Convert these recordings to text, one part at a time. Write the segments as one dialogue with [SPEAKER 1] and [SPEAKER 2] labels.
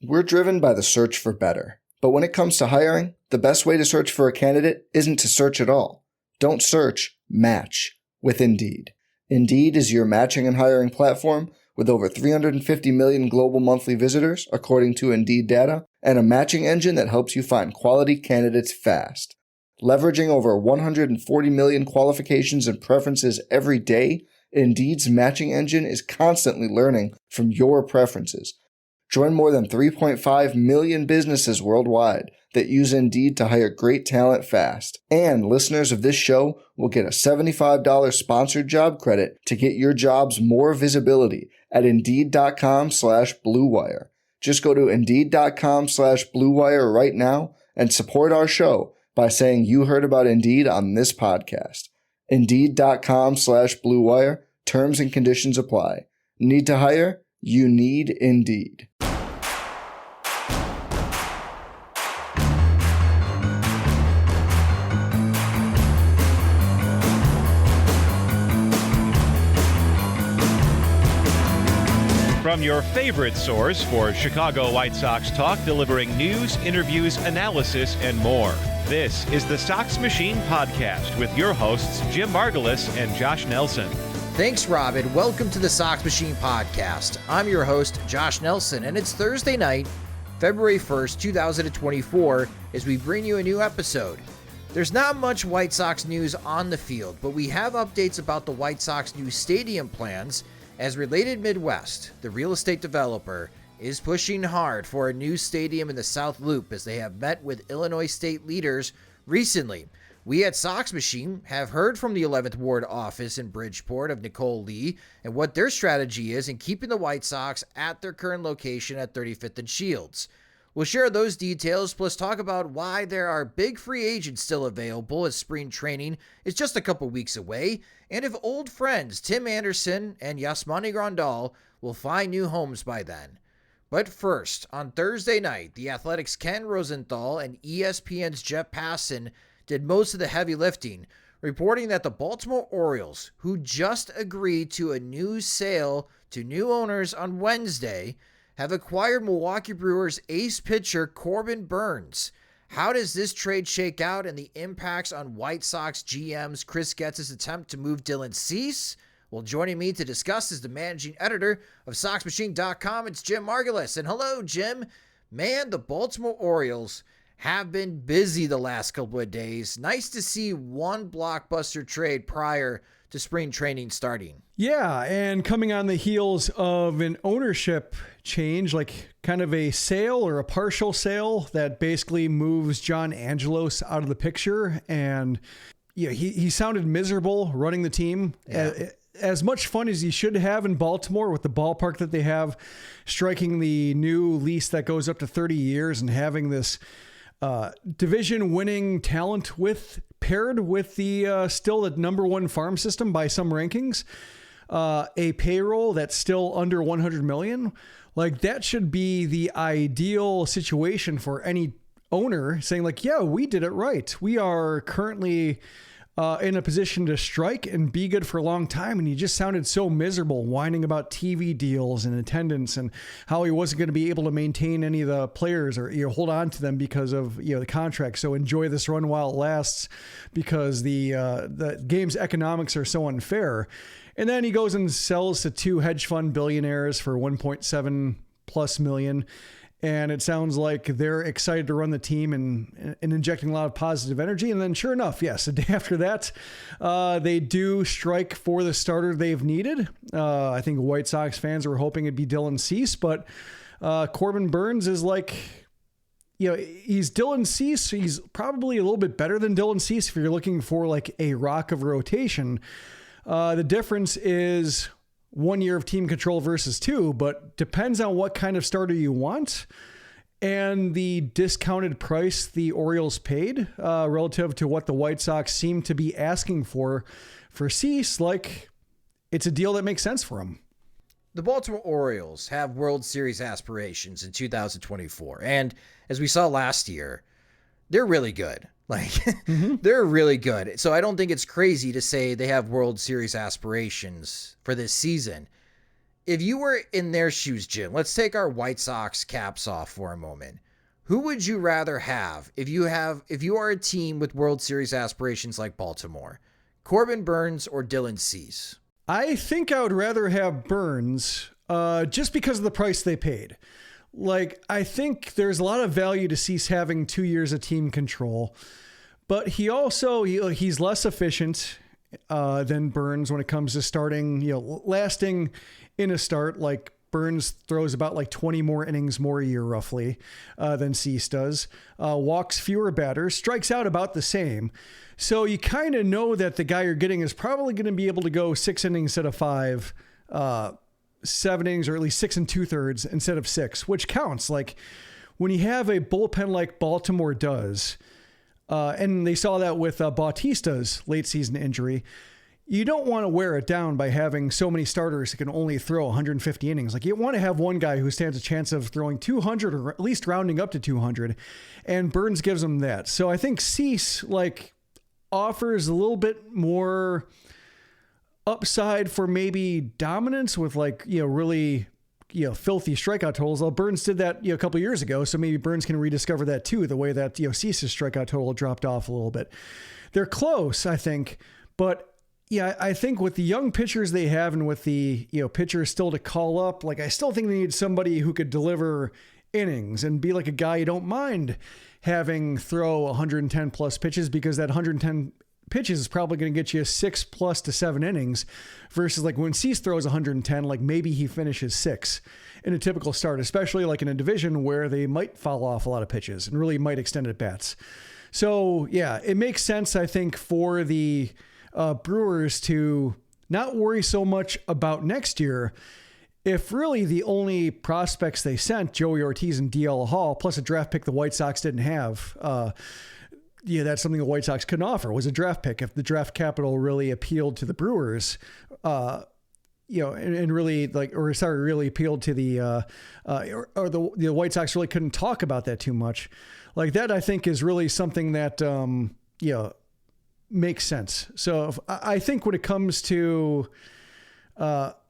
[SPEAKER 1] We're driven by the search for better. But when it comes to hiring, the best way to search for a candidate isn't to search at all. Don't search, match with Indeed. Indeed is your matching and hiring platform with over 350 million global monthly visitors, according to Indeed data, and a matching engine that helps you find quality candidates fast. Leveraging over 140 million qualifications and preferences every day, Indeed's matching engine is constantly learning from your preferences. Join more than 3.5 million businesses worldwide that use Indeed to hire great talent fast. And listeners of this show will get a $75 sponsored job credit to get your jobs more visibility at Indeed.com/Blue Wire. Just go to Indeed.com/Blue Wire right now and support our show by saying you heard about Indeed on this podcast. Indeed.com/Blue Wire. Terms and conditions apply. Need to hire? You need Indeed.
[SPEAKER 2] From your favorite source for Chicago White Sox talk, delivering news, interviews, analysis, and more. This is the Sox Machine podcast with your hosts, Jim Margulis and Josh Nelson.
[SPEAKER 3] Thanks, Rob, and welcome to the Sox Machine podcast. I'm your host, Josh Nelson, and it's Thursday night, February 1st, 2024, as we bring you a new episode. There's not much White Sox news on the field, but we have updates about the White Sox new stadium plans, as Related Midwest, the real estate developer, is pushing hard for a new stadium in the South Loop as they have met with Illinois state leaders recently. We at Sox Machine have heard from the 11th Ward office in Bridgeport of Nicole Lee and what their strategy is in keeping the White Sox at their current location at 35th and Shields. We'll share those details, plus talk about why there are big free agents still available as spring training is just a couple weeks away, and if old friends Tim Anderson and Yasmani Grandal will find new homes by then. But first, on Thursday night, the Athletics' Ken Rosenthal and ESPN's Jeff Passan did most of the heavy lifting, reporting that the Baltimore Orioles, who just agreed to a new sale to new owners on Wednesday, have acquired Milwaukee Brewers ace pitcher Corbin Burnes. How does this trade shake out and the impacts on White Sox GM's Chris Getz's attempt to move Dylan Cease? Well, joining me to discuss is the managing editor of SoxMachine.com. It's Jim Margulis. And hello, Jim. Man, the Baltimore Orioles have been busy the last couple of days. Nice to see one blockbuster trade prior to spring training starting.
[SPEAKER 4] Yeah, and coming on the heels of an ownership change, like kind of a sale or a partial sale that basically moves John Angelos out of the picture. And yeah, he sounded miserable running the team. Yeah. As much fun as he should have in Baltimore with the ballpark that they have, striking the new lease that goes up to 30 years and having this division winning talent paired with the still the number one farm system by some rankings, a payroll that's still under 100 million. Like, that should be the ideal situation for any owner, saying like, yeah, we did it right. We are currently in a position to strike and be good for a long time. And he just sounded so miserable, whining about TV deals and attendance and how he wasn't going to be able to maintain any of the players or hold on to them because of the contract. So enjoy this run while it lasts, because the game's economics are so unfair. And then he goes and sells to two hedge fund billionaires for 1.7+ million. And it sounds like they're excited to run the team and injecting a lot of positive energy. And then sure enough, yes, a day after that, they do strike for the starter they've needed. I think White Sox fans were hoping it'd be Dylan Cease, but Corbin Burnes is like, he's Dylan Cease. He's probably a little bit better than Dylan Cease if you're looking for like a rock of rotation. The difference is 1 year of team control versus 2, but depends on what kind of starter you want and the discounted price the Orioles paid relative to what the White Sox seem to be asking for Cease. Like, it's a deal that makes sense for him.
[SPEAKER 3] The Baltimore Orioles have World Series aspirations in 2024. And as we saw last year, they're really good. They're really good. So I don't think it's crazy to say they have World Series aspirations for this season. if you were in their shoes, Jim, let's take our White Sox caps off for a moment. Who would you rather have if you are a team with World Series aspirations like Baltimore? Corbin Burnes or Dylan Cease?
[SPEAKER 4] I think I would rather have Burnes just because of the price they paid. Like, I think there's a lot of value to Cease having 2 years of team control, but he's less efficient than Burnes when it comes to starting, lasting in a start. Like, Burnes throws about like 20 more innings more a year roughly than Cease does, walks fewer batters, strikes out about the same. So you kind of know that the guy you're getting is probably going to be able to go 6 innings instead of 5, 7 innings, or at least 6 2/3 instead of 6, which counts. Like, when you have a bullpen like Baltimore does, and they saw that with Bautista's late season injury, you don't want to wear it down by having so many starters that can only throw 150 innings. Like, you want to have one guy who stands a chance of throwing 200 or at least rounding up to 200, and Burnes gives them that. So I think Cease offers a little bit more upside for maybe dominance with really filthy strikeout totals. Well, Burnes did that a couple of years ago, so maybe Burnes can rediscover that too, the way that Cease's strikeout total dropped off a little bit. They're close, I think, but yeah, I think with the young pitchers they have and with the pitchers still to call up, I still think they need somebody who could deliver innings and be like a guy you don't mind having throw 110 plus pitches, because that 110 pitches is probably going to get you 6+ to 7 innings versus when Cease throws 110, maybe he finishes 6 in a typical start, especially in a division where they might foul off a lot of pitches and really might extend at bats. So yeah, it makes sense, I think, for the Brewers to not worry so much about next year if really the only prospects they sent, Joey Ortiz and DL Hall, plus a draft pick the White Sox didn't have, that's something the White Sox couldn't offer, was a draft pick. If the draft capital really appealed to the Brewers, and really really appealed to the White Sox really couldn't talk about that too much. That I think is really something that, makes sense. So I think when it comes to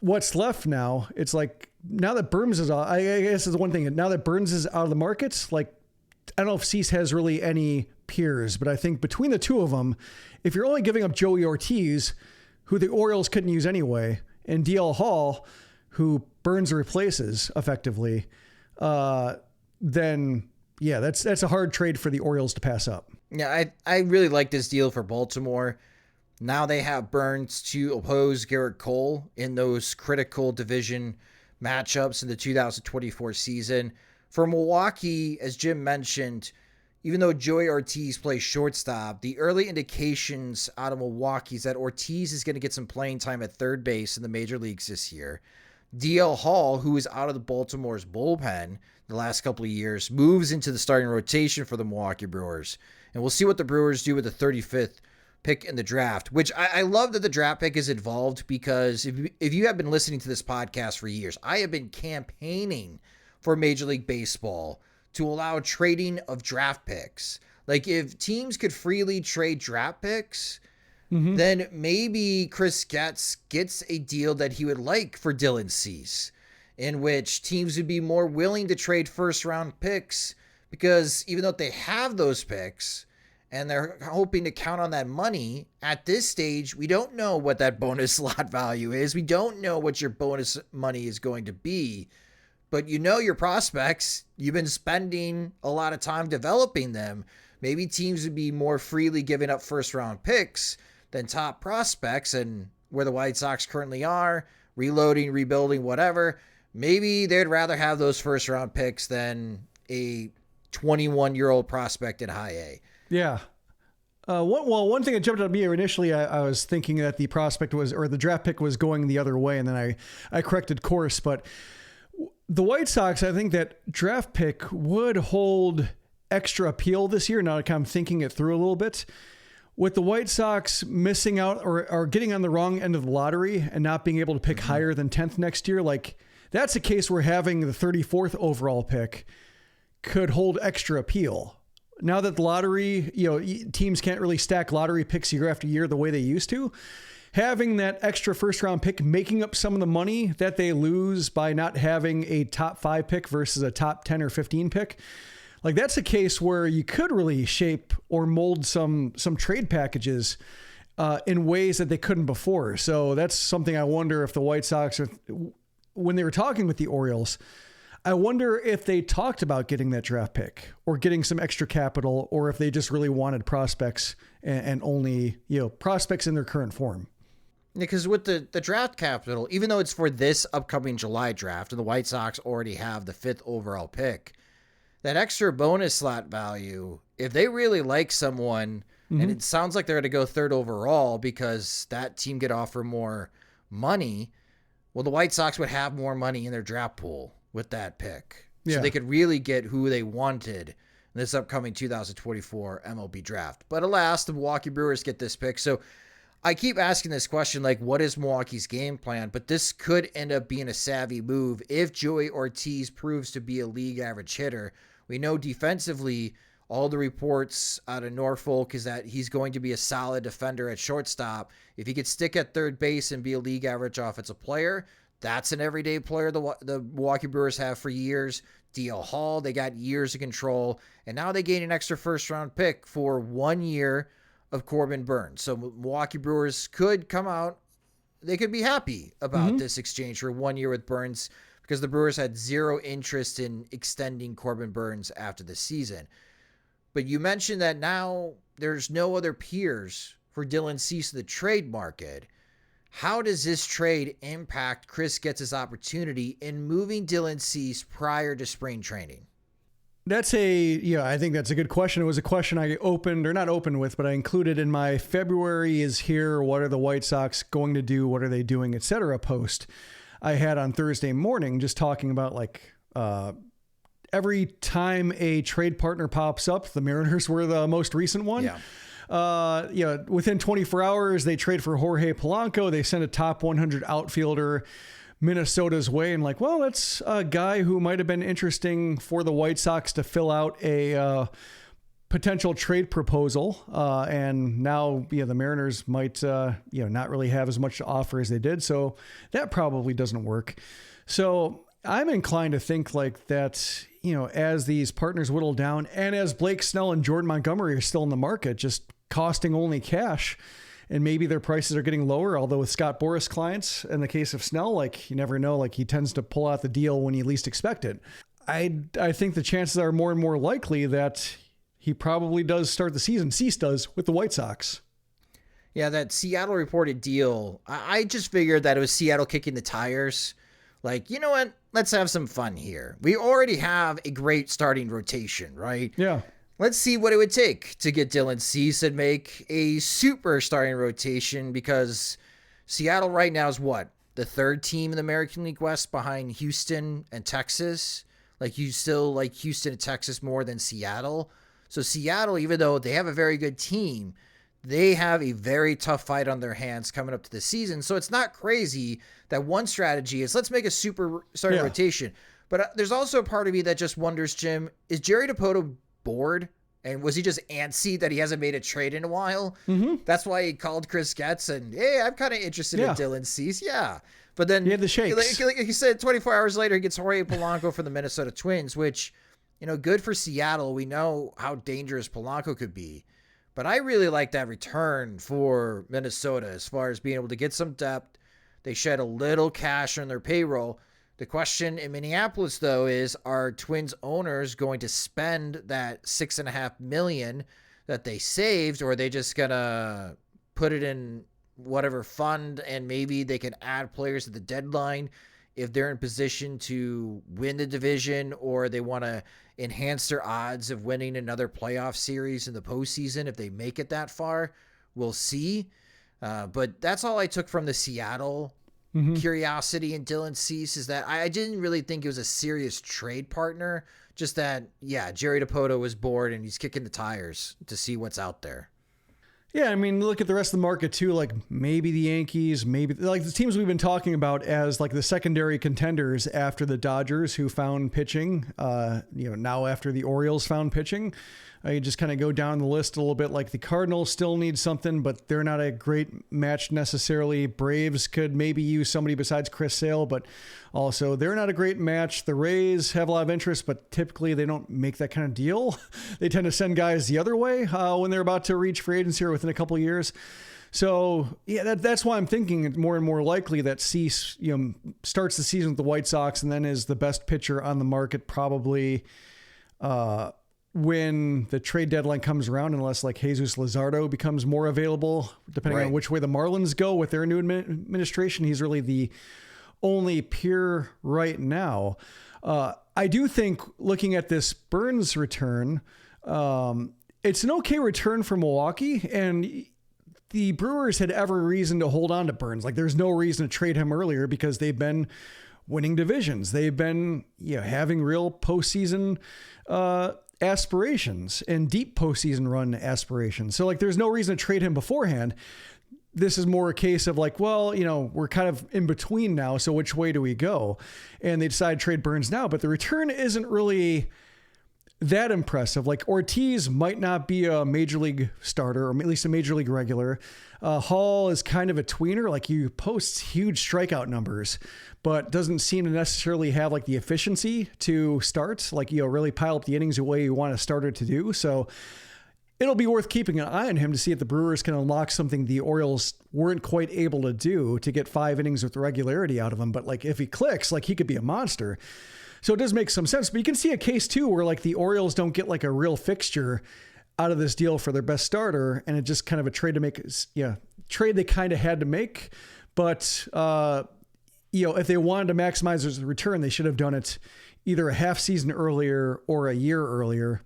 [SPEAKER 4] what's left now, it's now that Burnes is out, I guess is the one thing. Now that Burnes is out of the markets, I don't know if Cease has really any peers, but I think between the two of them, if you're only giving up Joey Ortiz, who the Orioles couldn't use anyway, and DL Hall, who Burnes replaces effectively, then yeah, that's a hard trade for the Orioles to pass up.
[SPEAKER 3] Yeah, I really like this deal for Baltimore. Now they have Burnes to oppose Garrett Cole in those critical division matchups in the 2024 season. For Milwaukee, as Jim mentioned, even though Joey Ortiz plays shortstop, the early indications out of Milwaukee is that Ortiz is going to get some playing time at third base in the major leagues this year. DL Hall, who is out of the Baltimore's bullpen the last couple of years, moves into the starting rotation for the Milwaukee Brewers. And we'll see what the Brewers do with the 35th pick in the draft, which I love that the draft pick is involved, because if you have been listening to this podcast for years, I have been campaigning for Major League Baseball to allow trading of draft picks. If teams could freely trade draft picks, then maybe Chris Getz gets a deal that he would like for Dylan Cease, in which teams would be more willing to trade first-round picks, because even though they have those picks and they're hoping to count on that money, at this stage, we don't know what that bonus slot value is. We don't know what your bonus money is going to be. But your prospects, you've been spending a lot of time developing them. Maybe teams would be more freely giving up first-round picks than top prospects, and where the White Sox currently are, reloading, rebuilding, whatever, maybe they'd rather have those first-round picks than a 21-year-old prospect in high A.
[SPEAKER 4] Yeah. One thing that jumped out at me initially, I was thinking that the prospect or the draft pick was going the other way, and then I corrected course. But the White Sox, I think that draft pick would hold extra appeal this year. Now I'm thinking it through a little bit. With the White Sox missing out or getting on the wrong end of the lottery and not being able to pick higher than 10th next year, that's a case where having the 34th overall pick could hold extra appeal. Now that the lottery, teams can't really stack lottery picks year after year the way they used to, having that extra first round pick, making up some of the money that they lose by not having a top 5 pick versus a top 10 or 15 pick. Like, that's a case where you could really shape or mold some trade packages in ways that they couldn't before. So that's something I wonder if the White Sox, when they were talking with the Orioles, I wonder if they talked about getting that draft pick or getting some extra capital, or if they just really wanted prospects and only, prospects in their current form.
[SPEAKER 3] Because with the draft capital, even though it's for this upcoming July draft and the White Sox already have the 5th overall pick, that extra bonus slot value, if they really like someone, and it sounds like they're going to go 3rd overall because that team could offer more money, well, the White Sox would have more money in their draft pool with that pick. So they could really get who they wanted in this upcoming 2024 MLB draft. But alas, the Milwaukee Brewers get this pick. So I keep asking this question, like, what is Milwaukee's game plan? But this could end up being a savvy move if Joey Ortiz proves to be a league average hitter. We know defensively, all the reports out of Norfolk is that he's going to be a solid defender at shortstop. If he could stick at third base and be a league average offensive player, that's an everyday player the Milwaukee Brewers have for years. DL Hall, they got years of control, and now they gain an extra first-round pick for 1 year of Corbin Burnes. So Milwaukee Brewers could come out, they could be happy about this exchange for 1 year with Burnes, because the Brewers had zero interest in extending Corbin Burnes after the season. But you mentioned that now there's no other peers for Dylan Cease in the trade market. How does this trade impact Chris Getz's opportunity in moving Dylan Cease prior to spring training?
[SPEAKER 4] That's I think that's a good question. It was a question I not opened with, but I included in my February is here. What are the White Sox going to do? What are they doing, etc. post I had on Thursday morning, just talking about every time a trade partner pops up, the Mariners were the most recent one. Within 24 hours, they trade for Jorge Polanco. They send a top 100 outfielder Minnesota's way, and that's a guy who might have been interesting for the White Sox to fill out a potential trade proposal. And now, the Mariners might, not really have as much to offer as they did. So that probably doesn't work. So I'm inclined to think that, as these partners whittle down, and as Blake Snell and Jordan Montgomery are still in the market, just costing only cash, and maybe their prices are getting lower. Although with Scott Boras clients, in the case of Snell, you never know, he tends to pull out the deal when you least expect it. I think the chances are more and more likely that he probably does start the season. Cease does with the White Sox.
[SPEAKER 3] Yeah, that Seattle reported deal, I just figured that it was Seattle kicking the tires. You know what? Let's have some fun here. We already have a great starting rotation, right?
[SPEAKER 4] Yeah.
[SPEAKER 3] Let's see what it would take to get Dylan Cease and make a super starting rotation, because Seattle right now is what? The 3rd team in the American League West behind Houston and Texas. You still like Houston and Texas more than Seattle. So Seattle, even though they have a very good team, they have a very tough fight on their hands coming up to the season. So it's not crazy that one strategy is let's make a super starting rotation. But there's also a part of me that just wonders, Jim, is Jerry Dipoto bored? And was he just antsy that he hasn't made a trade in a while? That's why he called Chris Getz and, hey, I'm kind of interested in Dylan Cease. Yeah. But then
[SPEAKER 4] he had the shakes.
[SPEAKER 3] Like you said, 24 hours later, he gets Jorge Polanco for the Minnesota Twins, which, good for Seattle. We know how dangerous Polanco could be. But I really like that return for Minnesota as far as being able to get some depth. They shed a little cash on their payroll. The question in Minneapolis, though, is are Twins owners going to spend that $6.5 million that they saved, or are they just going to put it in whatever fund and maybe they can add players at the deadline if they're in position to win the division, or they want to enhance their odds of winning another playoff series in the postseason if they make it that far? We'll see. But that's all I took from the Seattle curiosity in Dylan Cease, is that I didn't really think it was a serious trade partner. Just that, Jerry Dipoto was bored and he's kicking the tires to see what's out there.
[SPEAKER 4] Yeah, I mean, look at the rest of the market too. Like maybe the Yankees, maybe like the teams we've been talking about as like the secondary contenders after the Dodgers, who found pitching. Now after the Orioles found pitching, you just kind of go down the list a little bit. Like the Cardinals still need something, but they're not a great match necessarily. Braves could maybe use somebody besides Chris Sale, but also they're not a great match. The Rays have a lot of interest, but typically they don't make that kind of deal. They tend to send guys the other way when they're about to reach free agency or within a couple of years. So yeah, that's why I'm thinking it's more and more likely that Cease, starts the season with the White Sox and then is the best pitcher on the market probably when the trade deadline comes around, unless like Jesus Luzardo becomes more available, depending on which way the Marlins go with their new administration. He's really the only peer right now. I do think looking at this Burnes return, it's an okay return for Milwaukee, and the Brewers had every reason to hold on to Burnes. Like there's no reason to trade him earlier because they've been winning divisions. They've been having real postseason aspirations and deep postseason run aspirations. So like there's no reason to trade him beforehand. This is more a case of like, well, we're kind of in between now. So which way do we go? And they decide to trade Burnes now, but the return isn't really that impressive. Like Ortiz might not be a major league starter, or at least a major league regular. Hall is kind of a tweener. Like he posts huge strikeout numbers, but doesn't seem to necessarily have like the efficiency to start, like, really pile up the innings the way you want a starter to do. So it'll be worth keeping an eye on him to see if the Brewers can unlock something the Orioles weren't quite able to do to get 5 innings with regularity out of him. But like if he clicks, like he could be a monster. So it does make some sense, but you can see a case too where like the Orioles don't get like a real fixture out of this deal for their best starter, and it's just kind of a trade to make, trade they kind of had to make. But if they wanted to maximize his return, they should have done it either a half season earlier or a year earlier.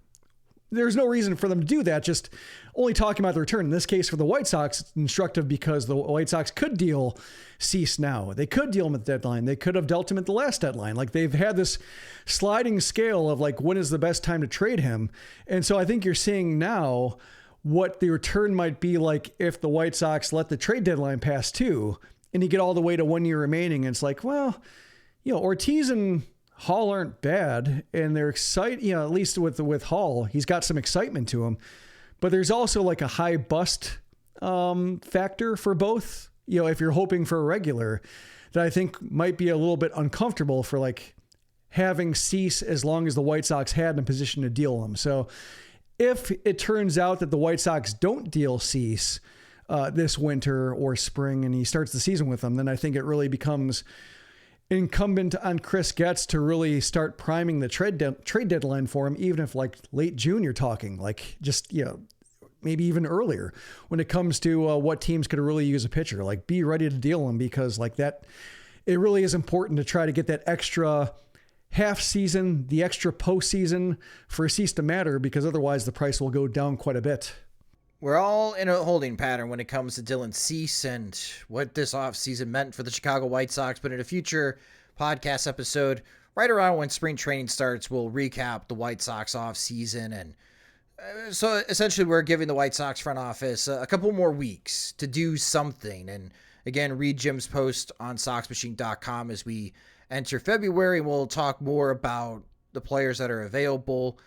[SPEAKER 4] There's no reason for them to do that. Just only talking about the return. In this case, for the White Sox, it's instructive because the White Sox could deal Cease now. They could deal him at the deadline. They could have dealt him at the last deadline. Like they've had this sliding scale of like, when is the best time to trade him? And so I think you're seeing now what the return might be like if the White Sox let the trade deadline pass too, and you get all the way to 1 year remaining. And it's like, well, Ortiz and Hall aren't bad, and they're excited, at least with Hall, he's got some excitement to him, but there's also like a high bust factor for both, if you're hoping for a regular, that I think might be a little bit uncomfortable for like having Cease as long as the White Sox had in a position to deal him. So if it turns out that the White Sox don't deal Cease this winter or spring, and he starts the season with them, then I think it really becomes incumbent on Chris Getz to really start priming the trade deadline for him, even if like late June you're talking, like just, maybe even earlier when it comes to what teams could really use a pitcher. Like be ready to deal him, because like that, it really is important to try to get that extra half season, the extra postseason for Cease to matter, because otherwise the price will go down quite a bit.
[SPEAKER 3] We're all in a holding pattern when it comes to Dylan Cease and what this offseason meant for the Chicago White Sox. But in a future podcast episode, right around when spring training starts, we'll recap the White Sox offseason. And so essentially we're giving the White Sox front office a couple more weeks to do something. And again, read Jim's post on SoxMachine.com as we enter February. We'll talk more about the players that are available,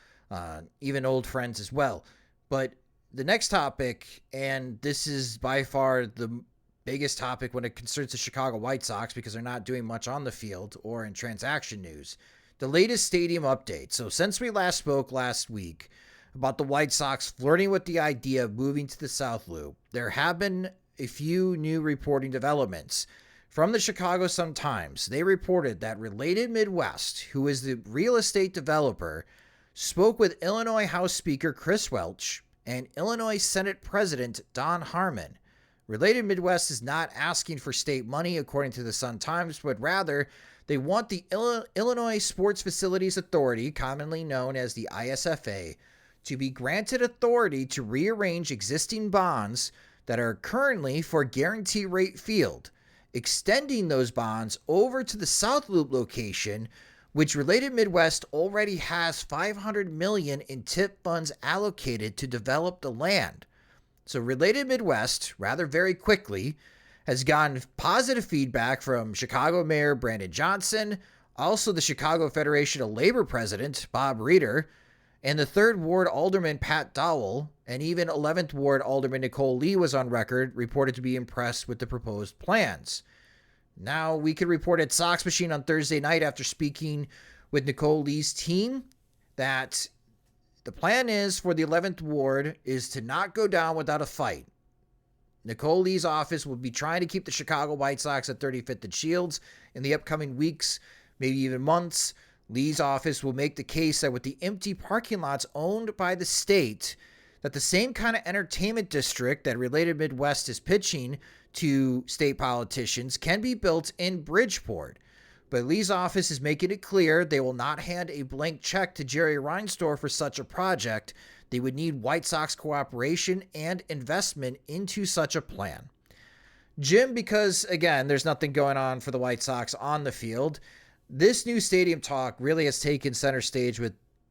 [SPEAKER 3] even old friends as well. But the next topic, and this is by far the biggest topic when it concerns the Chicago White Sox, because they're not doing much on the field or in transaction news, the latest stadium update. So since we last spoke last week about the White Sox flirting with the idea of moving to the South Loop, there have been a few new reporting developments. From the Chicago Sun-Times, they reported that Related Midwest, who is the real estate developer, spoke with Illinois House Speaker Chris Welch and Illinois Senate President Don Harmon. Related Midwest is not asking for state money, according to the Sun-Times, but rather they want the Illinois Sports Facilities Authority, commonly known as the ISFA, to be granted authority to rearrange existing bonds that are currently for Guarantee Rate Field, extending those bonds over to the South Loop location, which Related Midwest already has $500 million in TIP funds allocated to develop the land. So Related Midwest, rather very quickly, has gotten positive feedback from Chicago Mayor Brandon Johnson, also the Chicago Federation of Labor President Bob Reeder, and the 3rd Ward Alderman Pat Dowell, and even 11th Ward Alderman Nicole Lee was on record, reported to be impressed with the proposed plans. Now, we could report at Sox Machine on Thursday night after speaking with Nicole Lee's team that the plan is for the 11th Ward is to not go down without a fight. Nicole Lee's office will be trying to keep the Chicago White Sox at 35th and Shields in the upcoming weeks, maybe even months. Lee's office will make the case that with the empty parking lots owned by the state, that the same kind of entertainment district that Related Midwest is pitching to state politicians can be built in Bridgeport. But Lee's office is making it clear they will not hand a blank check to Jerry Reinsdorf for such a project. They would need White Sox cooperation and investment into such a plan. Jim, because, again, there's nothing going on for the White Sox on the field, this new stadium talk really has taken center stage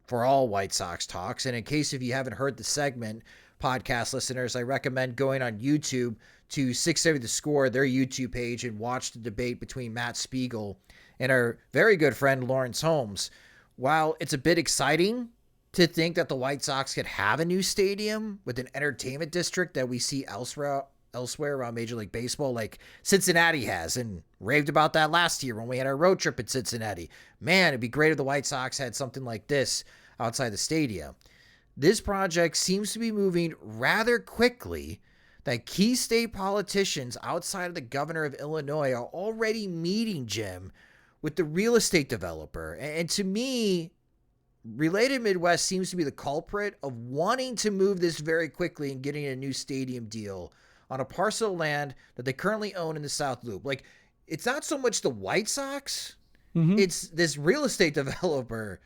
[SPEAKER 3] for all White Sox talks. And in case if you haven't heard the segment, podcast listeners, I recommend going on YouTube to 670 The Score, their YouTube page, and watch the debate between Matt Spiegel and our very good friend Lawrence Holmes. While it's a bit exciting to think that the White Sox could have a new stadium with an entertainment district that we see elsewhere around Major League Baseball, like Cincinnati has, and raved about that last year when we had our road trip in Cincinnati. Man, it'd be great if the White Sox had something like this outside the stadium. This project seems to be moving rather quickly, that key state politicians outside of the governor of Illinois are already meeting Jim with the real estate developer. And to me, Related Midwest seems to be the culprit of wanting to move this very quickly and getting a new stadium deal on a parcel of land that they currently own in the South Loop. Like, it's not so much the White Sox, it's this real estate developer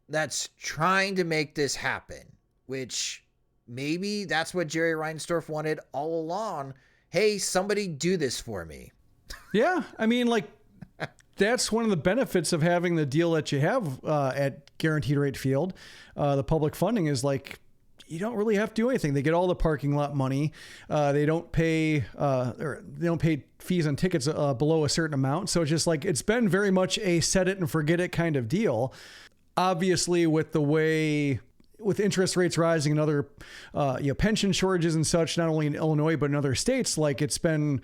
[SPEAKER 3] that's trying to make this happen, which maybe that's what Jerry Reinsdorf wanted all along. Hey, somebody do this for me.
[SPEAKER 4] Yeah, I mean, like, that's one of the benefits of having the deal that you have at Guaranteed Rate Field. The public funding is like, you don't really have to do anything. They get all the parking lot money. They don't pay fees on tickets below a certain amount. So it's just like, it's been very much a set it and forget it kind of deal. Obviously, with interest rates rising and other pension shortages and such, not only in Illinois but in other states, like, it's been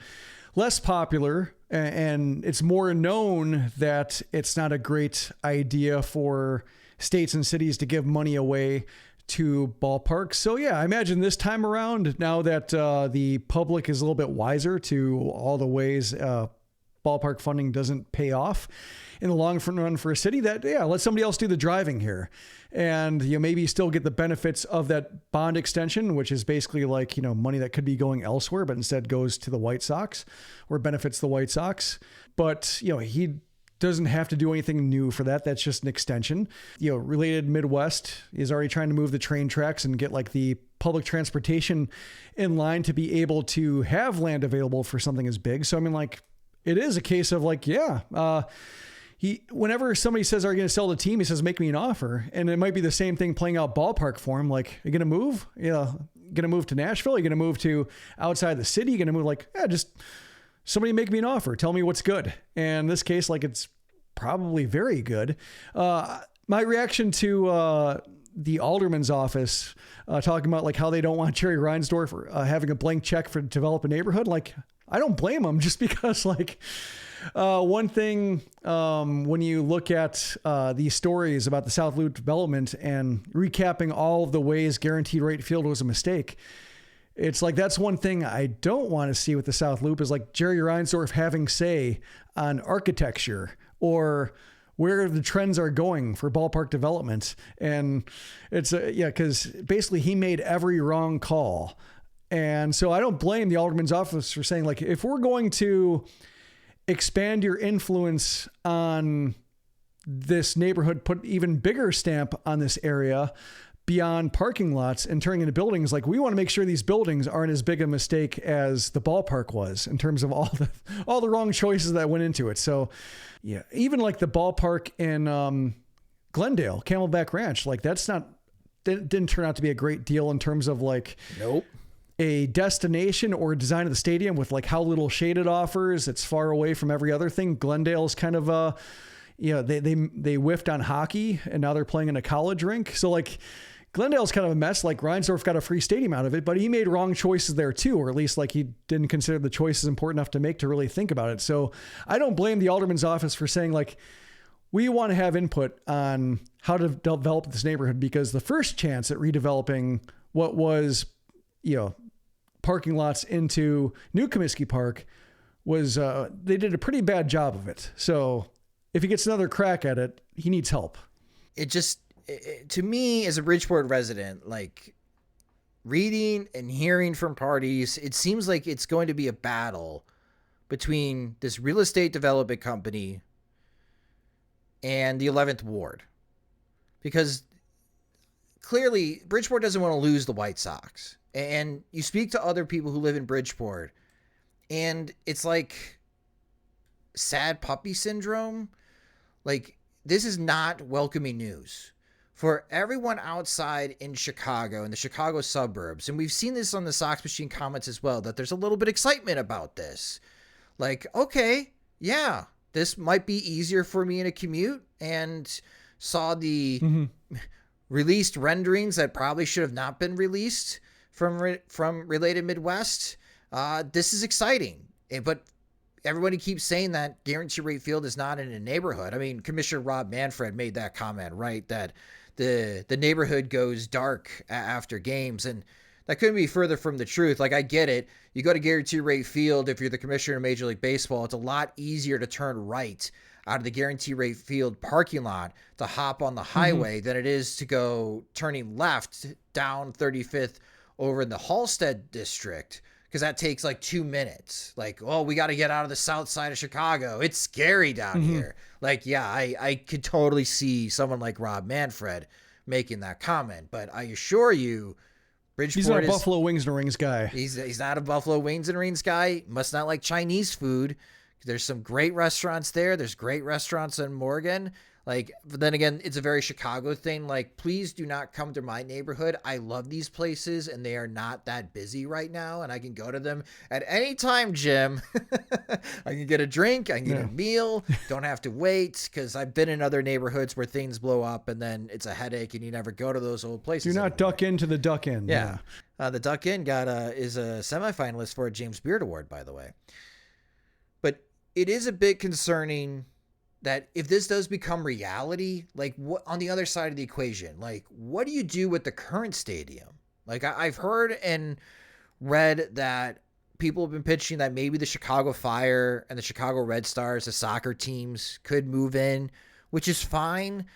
[SPEAKER 4] less popular, and it's more known that it's not a great idea for states and cities to give money away to ballparks. So yeah, I imagine this time around, now that the public is a little bit wiser to all the ways ballpark funding doesn't pay off in the long run for a city, that, yeah, let somebody else do the driving here. And you maybe still get the benefits of that bond extension, which is basically like, money that could be going elsewhere, but instead goes to the White Sox or benefits the White Sox. But, he doesn't have to do anything new for that. That's just an extension. Related Midwest is already trying to move the train tracks and get like the public transportation in line to be able to have land available for something as big. So, I mean, like, it is a case of like, whenever somebody says, are you going to sell the team? He says, make me an offer. And it might be the same thing playing out ballpark for him. Like, are you going to move? Going to move to Nashville? Are you going to move to outside the city? You're going to move like, just somebody make me an offer. Tell me what's good. And in this case, like, it's probably very good. My reaction to the alderman's office talking about like how they don't want Jerry Reinsdorf having a blank check for develop a neighborhood. Like, I don't blame them, just because like one thing, when you look at these stories about the South Loop development and recapping all of the ways Guaranteed Rate Field was a mistake, it's like, that's one thing I don't want to see with the South Loop is like Jerry Reinsdorf having say on architecture or where the trends are going for ballpark development. And it's because basically he made every wrong call. And so I don't blame the alderman's office for saying like, if we're going to expand your influence on this neighborhood, put even bigger stamp on this area beyond parking lots and turning into buildings, like, we want to make sure these buildings aren't as big a mistake as the ballpark was in terms of all the wrong choices that went into it. So yeah, even like the ballpark in Glendale, Camelback Ranch, like, that didn't turn out to be a great deal in terms of like,
[SPEAKER 3] nope.
[SPEAKER 4] a destination or a design of the stadium with like how little shade it offers. It's far away from every other thing. Glendale's kind of they whiffed on hockey and now they're playing in a college rink. So like Glendale's kind of a mess. Like Reinsdorf got a free stadium out of it, but he made wrong choices there too, or at least like he didn't consider the choices important enough to make to really think about it. So I don't blame the alderman's office for saying like, we want to have input on how to develop this neighborhood, because the first chance at redeveloping what was, parking lots into New Comiskey Park was, they did a pretty bad job of it. So if he gets another crack at it, he needs help.
[SPEAKER 3] To me, as a Bridgeport resident, like reading and hearing from parties, it seems like it's going to be a battle between this real estate development company and the 11th Ward, because clearly Bridgeport doesn't want to lose the White Sox. And you speak to other people who live in Bridgeport, and it's like sad puppy syndrome. Like, this is not welcoming news for everyone outside in Chicago, in the Chicago suburbs. And we've seen this on the Sox Machine comments as well, that there's a little bit of excitement about this. Like, okay, yeah, this might be easier for me in a commute, and saw the released renderings that probably should have not been released from Related Midwest. This is exciting. But everybody keeps saying that Guarantee Rate Field is not in a neighborhood. I mean, Commissioner Rob Manfred made that comment, right? That the neighborhood goes dark after games, and that couldn't be further from the truth. Like, I get it. You go to Guarantee Rate Field, if you're the commissioner of Major League Baseball, it's a lot easier to turn right out of the Guarantee Rate Field parking lot to hop on the highway than it is to go turning left down 35th over in the Halstead district, because that takes like 2 minutes. Like, oh, we got to get out of the south side of Chicago. It's scary down here. Like, yeah, I could totally see someone like Rob Manfred making that comment. But I assure you, Bridgeport
[SPEAKER 4] he's not a Buffalo Wings and Rings guy.
[SPEAKER 3] He's not a Buffalo Wings and Rings guy. Must not like Chinese food. There's some great restaurants there. There's great restaurants in Morgan. Like, but then again, it's a very Chicago thing. Like, please do not come to my neighborhood. I love these places, and they are not that busy right now, and I can go to them at any time, Jim. I can get a drink. I can get a meal. Don't have to wait, because I've been in other neighborhoods where things blow up, and then it's a headache, and you never go to those old places.
[SPEAKER 4] You're not Duck Inn to the Duck Inn.
[SPEAKER 3] Yeah. The Duck Inn is a semifinalist for a James Beard Award, by the way. But it is a bit concerning that if this does become reality, like, what on the other side of the equation, like, what do you do with the current stadium? Like, I've heard and read that people have been pitching that maybe the Chicago Fire and the Chicago Red Stars, the soccer teams, could move in, which is fine,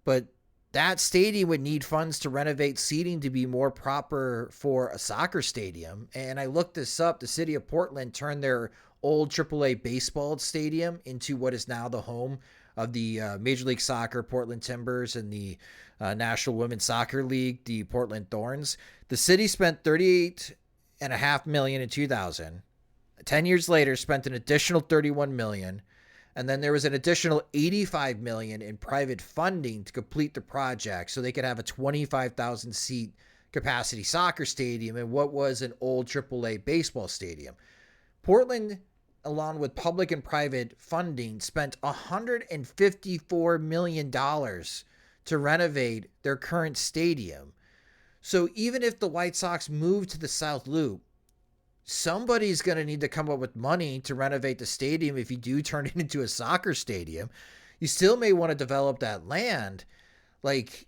[SPEAKER 3] but that stadium would need funds to renovate seating to be more proper for a soccer stadium. And I looked this up. The city of Portland turned their old AAA baseball stadium into what is now the home of the Major League Soccer Portland Timbers and the National Women's Soccer League, the Portland Thorns. The city spent $38.5 million in 2000. 10 years later, spent an additional $31 million. And then there was an additional $85 million in private funding to complete the project so they could have a 25,000 seat capacity soccer stadium in what was an old AAA baseball stadium. Portland, along with public and private funding, spent $154 million to renovate their current stadium. So even if the White Sox move to the South Loop, somebody's going to need to come up with money to renovate the stadium. If you do turn it into a soccer stadium, you still may want to develop that land. Like,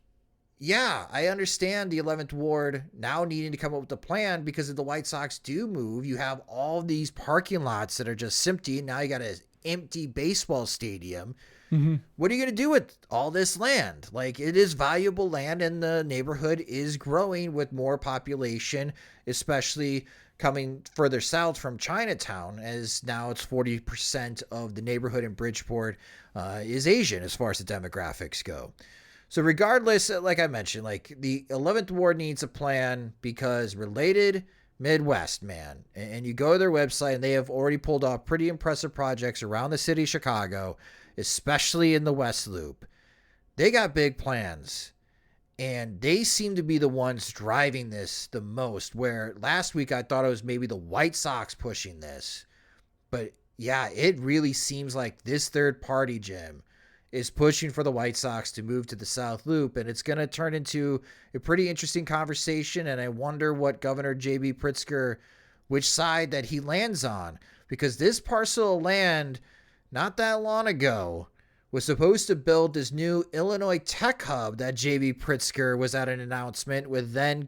[SPEAKER 3] yeah, I understand the 11th Ward now needing to come up with a plan, because if the White Sox do move, you have all these parking lots that are just empty. Now you got an empty baseball stadium. What are you going to do with all this land? Like, it is valuable land, and the neighborhood is growing with more population, especially coming further south from Chinatown, as now it's 40% of the neighborhood in Bridgeport is Asian as far as the demographics go. So regardless, like I mentioned, like, the 11th Ward needs a plan, because Related Midwest, man, and you go to their website and they have already pulled off pretty impressive projects around the city of Chicago, especially in the West Loop. They got big plans. And they seem to be the ones driving this the most, where last week I thought it was maybe the White Sox pushing this. But yeah, it really seems like this third party, Jim, is pushing for the White Sox to move to the South Loop. And it's going to turn into a pretty interesting conversation. And I wonder what Governor J.B. Pritzker, which side that he lands on. Because this parcel of land, not that long ago, was supposed to build this new Illinois tech hub that J.B. Pritzker was at an announcement with then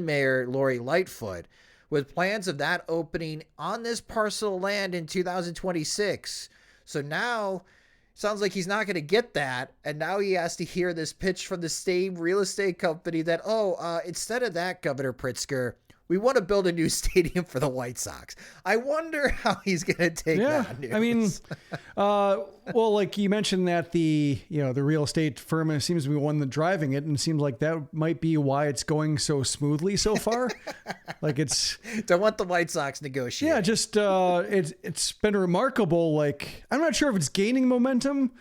[SPEAKER 3] Mayor Lori Lightfoot, with plans of that opening on this parcel of land in 2026. So now sounds like he's not going to get that, and now he has to hear this pitch from the same real estate company that, instead of that, Governor Pritzker, we want to build a new stadium for the White Sox. I wonder how he's going to take that news.
[SPEAKER 4] I mean, well, like you mentioned that the real estate firm seems to be one that's driving it, and it seems like that might be why it's going so smoothly so far. Like it's
[SPEAKER 3] don't want the White Sox negotiating.
[SPEAKER 4] Yeah, just it's been remarkable. Like I'm not sure if it's gaining momentum,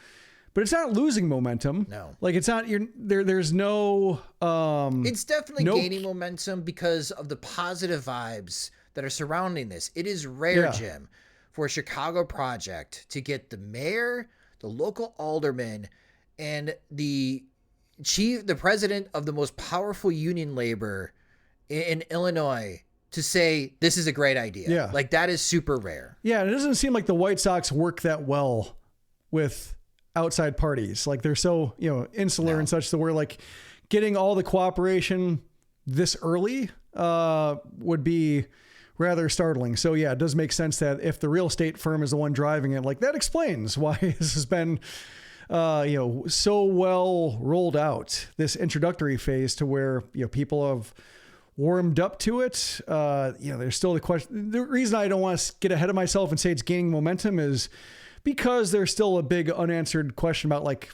[SPEAKER 4] but it's not losing momentum.
[SPEAKER 3] No.
[SPEAKER 4] Like it's not there's no
[SPEAKER 3] it's definitely gaining momentum because of the positive vibes that are surrounding this. It is rare, Jim, for a Chicago project to get the mayor, the local alderman, and the president of the most powerful union labor in Illinois to say this is a great idea.
[SPEAKER 4] Yeah.
[SPEAKER 3] Like that is super rare.
[SPEAKER 4] Yeah, and it doesn't seem like the White Sox work that well with outside parties. Like they're so, insular and such, that we're like getting all the cooperation this early would be rather startling. So yeah, it does make sense that if the real estate firm is the one driving it, like that explains why this has been, so well rolled out, this introductory phase to where, people have warmed up to it. There's still the question. The reason I don't want to get ahead of myself and say it's gaining momentum is because there's still a big unanswered question about like,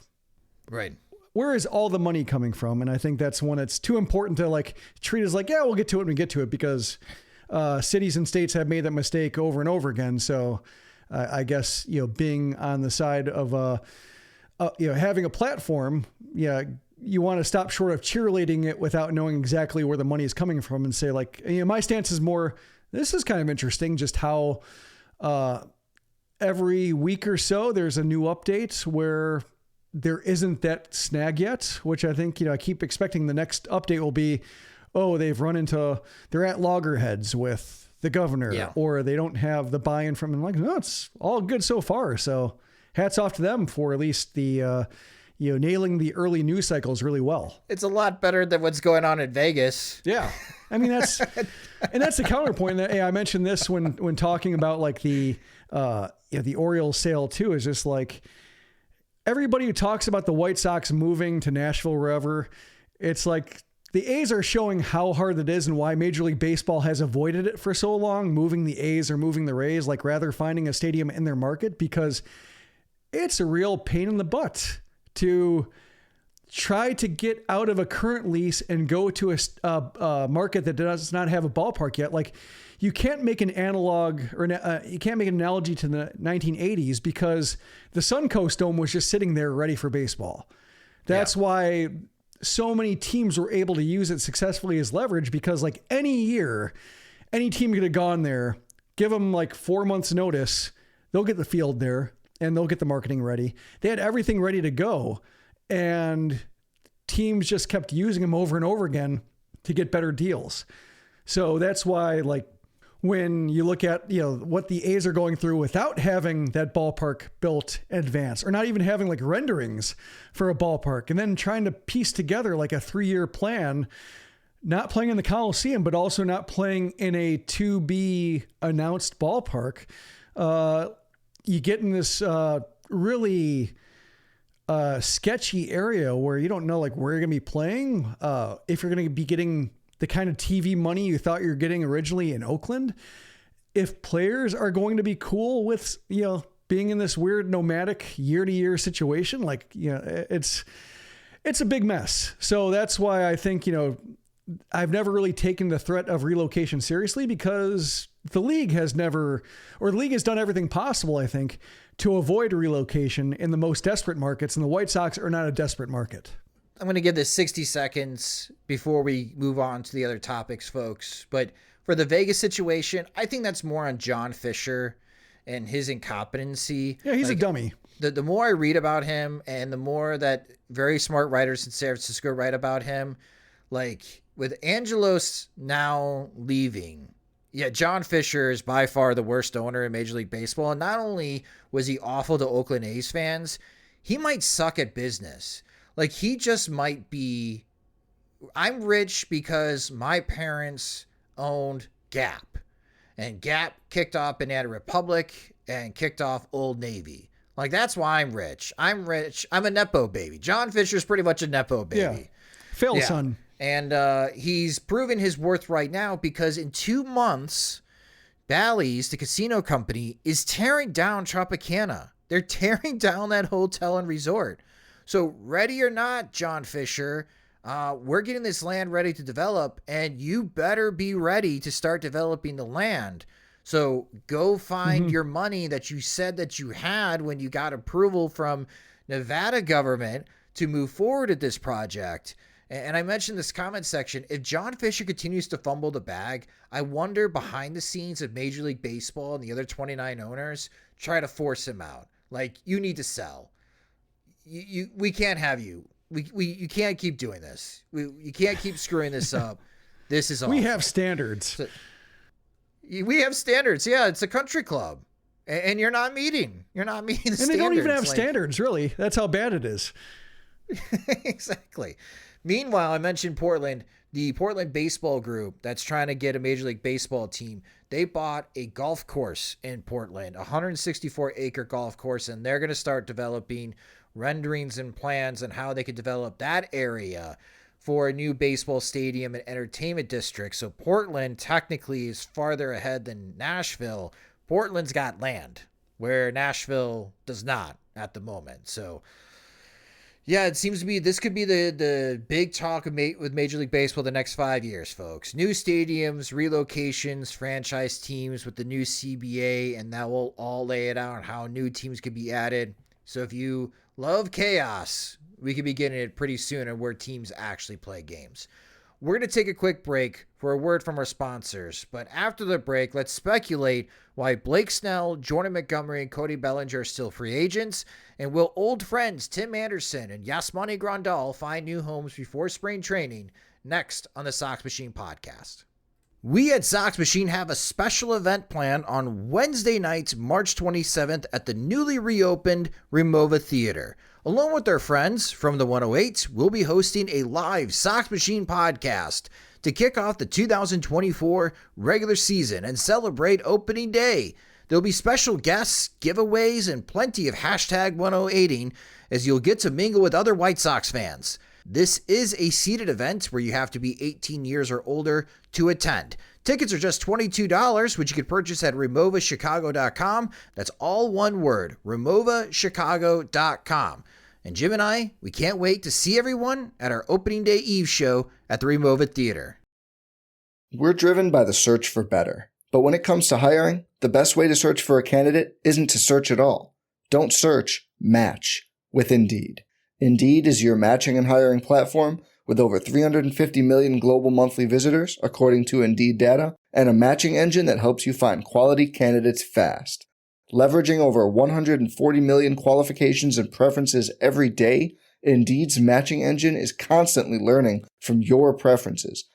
[SPEAKER 3] right,
[SPEAKER 4] where is all the money coming from? And I think that's one that's too important to like treat as like, yeah, we'll get to it when we get to it, because cities and states have made that mistake over and over again. So I guess, being on the side of, having a platform, you want to stop short of cheerleading it without knowing exactly where the money is coming from and say like, my stance is more, this is kind of interesting, just how, every week or so, there's a new update where there isn't that snag yet, which I think, I keep expecting the next update will be, they're at loggerheads with the governor, or they don't have the buy-in from him. Like, no, it's all good so far. So hats off to them for at least the, nailing the early news cycles really well.
[SPEAKER 3] It's a lot better than what's going on in Vegas.
[SPEAKER 4] Yeah. I mean, that's the counterpoint that, I mentioned this when talking about like the Orioles sale too, is just like everybody who talks about the White Sox moving to Nashville, wherever, it's like the A's are showing how hard it is and why Major League Baseball has avoided it for so long, moving the A's or moving the Rays, like rather finding a stadium in their market, because it's a real pain in the butt to try to get out of a current lease and go to a market that does not have a ballpark yet. Like you can't make an analog or you can't make an analogy to the 1980s because the Suncoast Dome was just sitting there ready for baseball. That's why so many teams were able to use it successfully as leverage, because like any year, any team could have gone there, give them like 4 months notice. They'll get the field there and they'll get the marketing ready. They had everything ready to go, and teams just kept using them over and over again to get better deals. So that's why, like, when you look at, what the A's are going through without having that ballpark built in advance, or not even having like renderings for a ballpark, and then trying to piece together like a 3-year plan, not playing in the Coliseum, but also not playing in a to be announced ballpark, you get in this really sketchy area where you don't know like where you're going to be playing, if you're going to be getting the kind of TV money you thought you were getting originally in Oakland, if players are going to be cool with, being in this weird nomadic year-to-year situation, like, it's a big mess. So that's why I think, I've never really taken the threat of relocation seriously, because the league has done everything possible, I think, to avoid relocation in the most desperate markets, and the White Sox are not a desperate market.
[SPEAKER 3] I'm going to give this 60 seconds before we move on to the other topics, folks. But for the Vegas situation, I think that's more on John Fisher and his incompetency.
[SPEAKER 4] Yeah, he's a dummy.
[SPEAKER 3] The more I read about him and the more that very smart writers in San Francisco write about him, like with Angelos now leaving, yeah, John Fisher is by far the worst owner in Major League Baseball. And not only was he awful to Oakland A's fans, he might suck at business. Like, he just might be, I'm rich because my parents owned Gap. And Gap kicked off Banana Republic and kicked off Old Navy. Like, that's why I'm rich. I'm rich. I'm a Nepo baby. John Fisher's pretty much a Nepo baby.
[SPEAKER 4] Yeah. Phil's son.
[SPEAKER 3] And he's proven his worth right now because in 2 months, Bally's, the casino company, is tearing down Tropicana. They're tearing down that hotel and resort. So ready or not, John Fisher, we're getting this land ready to develop, and you better be ready to start developing the land. So go find your money that you said that you had when you got approval from Nevada government to move forward at this project. And I mentioned this comment section, if John Fisher continues to fumble the bag, I wonder behind the scenes of Major League Baseball and the other 29 owners try to force him out. Like, you need to sell. We can't have you. You can't keep doing this. You can't keep screwing this up. This is awful.
[SPEAKER 4] We have standards.
[SPEAKER 3] We have standards. Yeah, it's a country club. And you're not meeting. You're not meeting the standards.
[SPEAKER 4] And they don't even have standards, really. That's how bad it is.
[SPEAKER 3] Exactly. Meanwhile, I mentioned Portland, the Portland baseball group that's trying to get a Major League Baseball team. They bought a golf course in Portland, a 164-acre golf course, and they're going to start developing renderings and plans on how they could develop that area for a new baseball stadium and entertainment district. So Portland technically is farther ahead than Nashville. Portland's got land where Nashville does not at the moment. So yeah, it seems to be this could be the big talk with Major League Baseball the next 5 years, folks. New stadiums, relocations, franchise teams with the new CBA, and that will all lay it out on how new teams could be added. So if you love chaos, we could be getting it pretty soon and where teams actually play games. We're going to take a quick break for a word from our sponsors, but after the break, let's speculate why Blake Snell, Jordan Montgomery, and Cody Bellinger are still free agents, and will old friends Tim Anderson and Yasmani Grandal find new homes before spring training, next on the Sox Machine podcast. We at Sox Machine have a special event planned on Wednesday night, March 27th at the newly reopened Remova Theater. Along with our friends from the 108, we'll be hosting a live Sox Machine podcast to kick off the 2024 regular season and celebrate opening day. There'll be special guests, giveaways, and plenty of hashtag 108ing as you'll get to mingle with other White Sox fans. This is a seated event where you have to be 18 years or older to attend. Tickets are just $22, which you can purchase at removachicago.com. That's all one word, removachicago.com. And Jim and I, we can't wait to see everyone at our opening day eve show at the Remova Theater.
[SPEAKER 1] We're driven by the search for better. But when it comes to hiring, the best way to search for a candidate isn't to search at all. Don't search, match with Indeed. Indeed is your matching and hiring platform with over 350 million global monthly visitors, according to Indeed data, and a matching engine that helps you find quality candidates fast. Leveraging over 140 million qualifications and preferences every day, Indeed's matching engine is constantly learning from your preferences.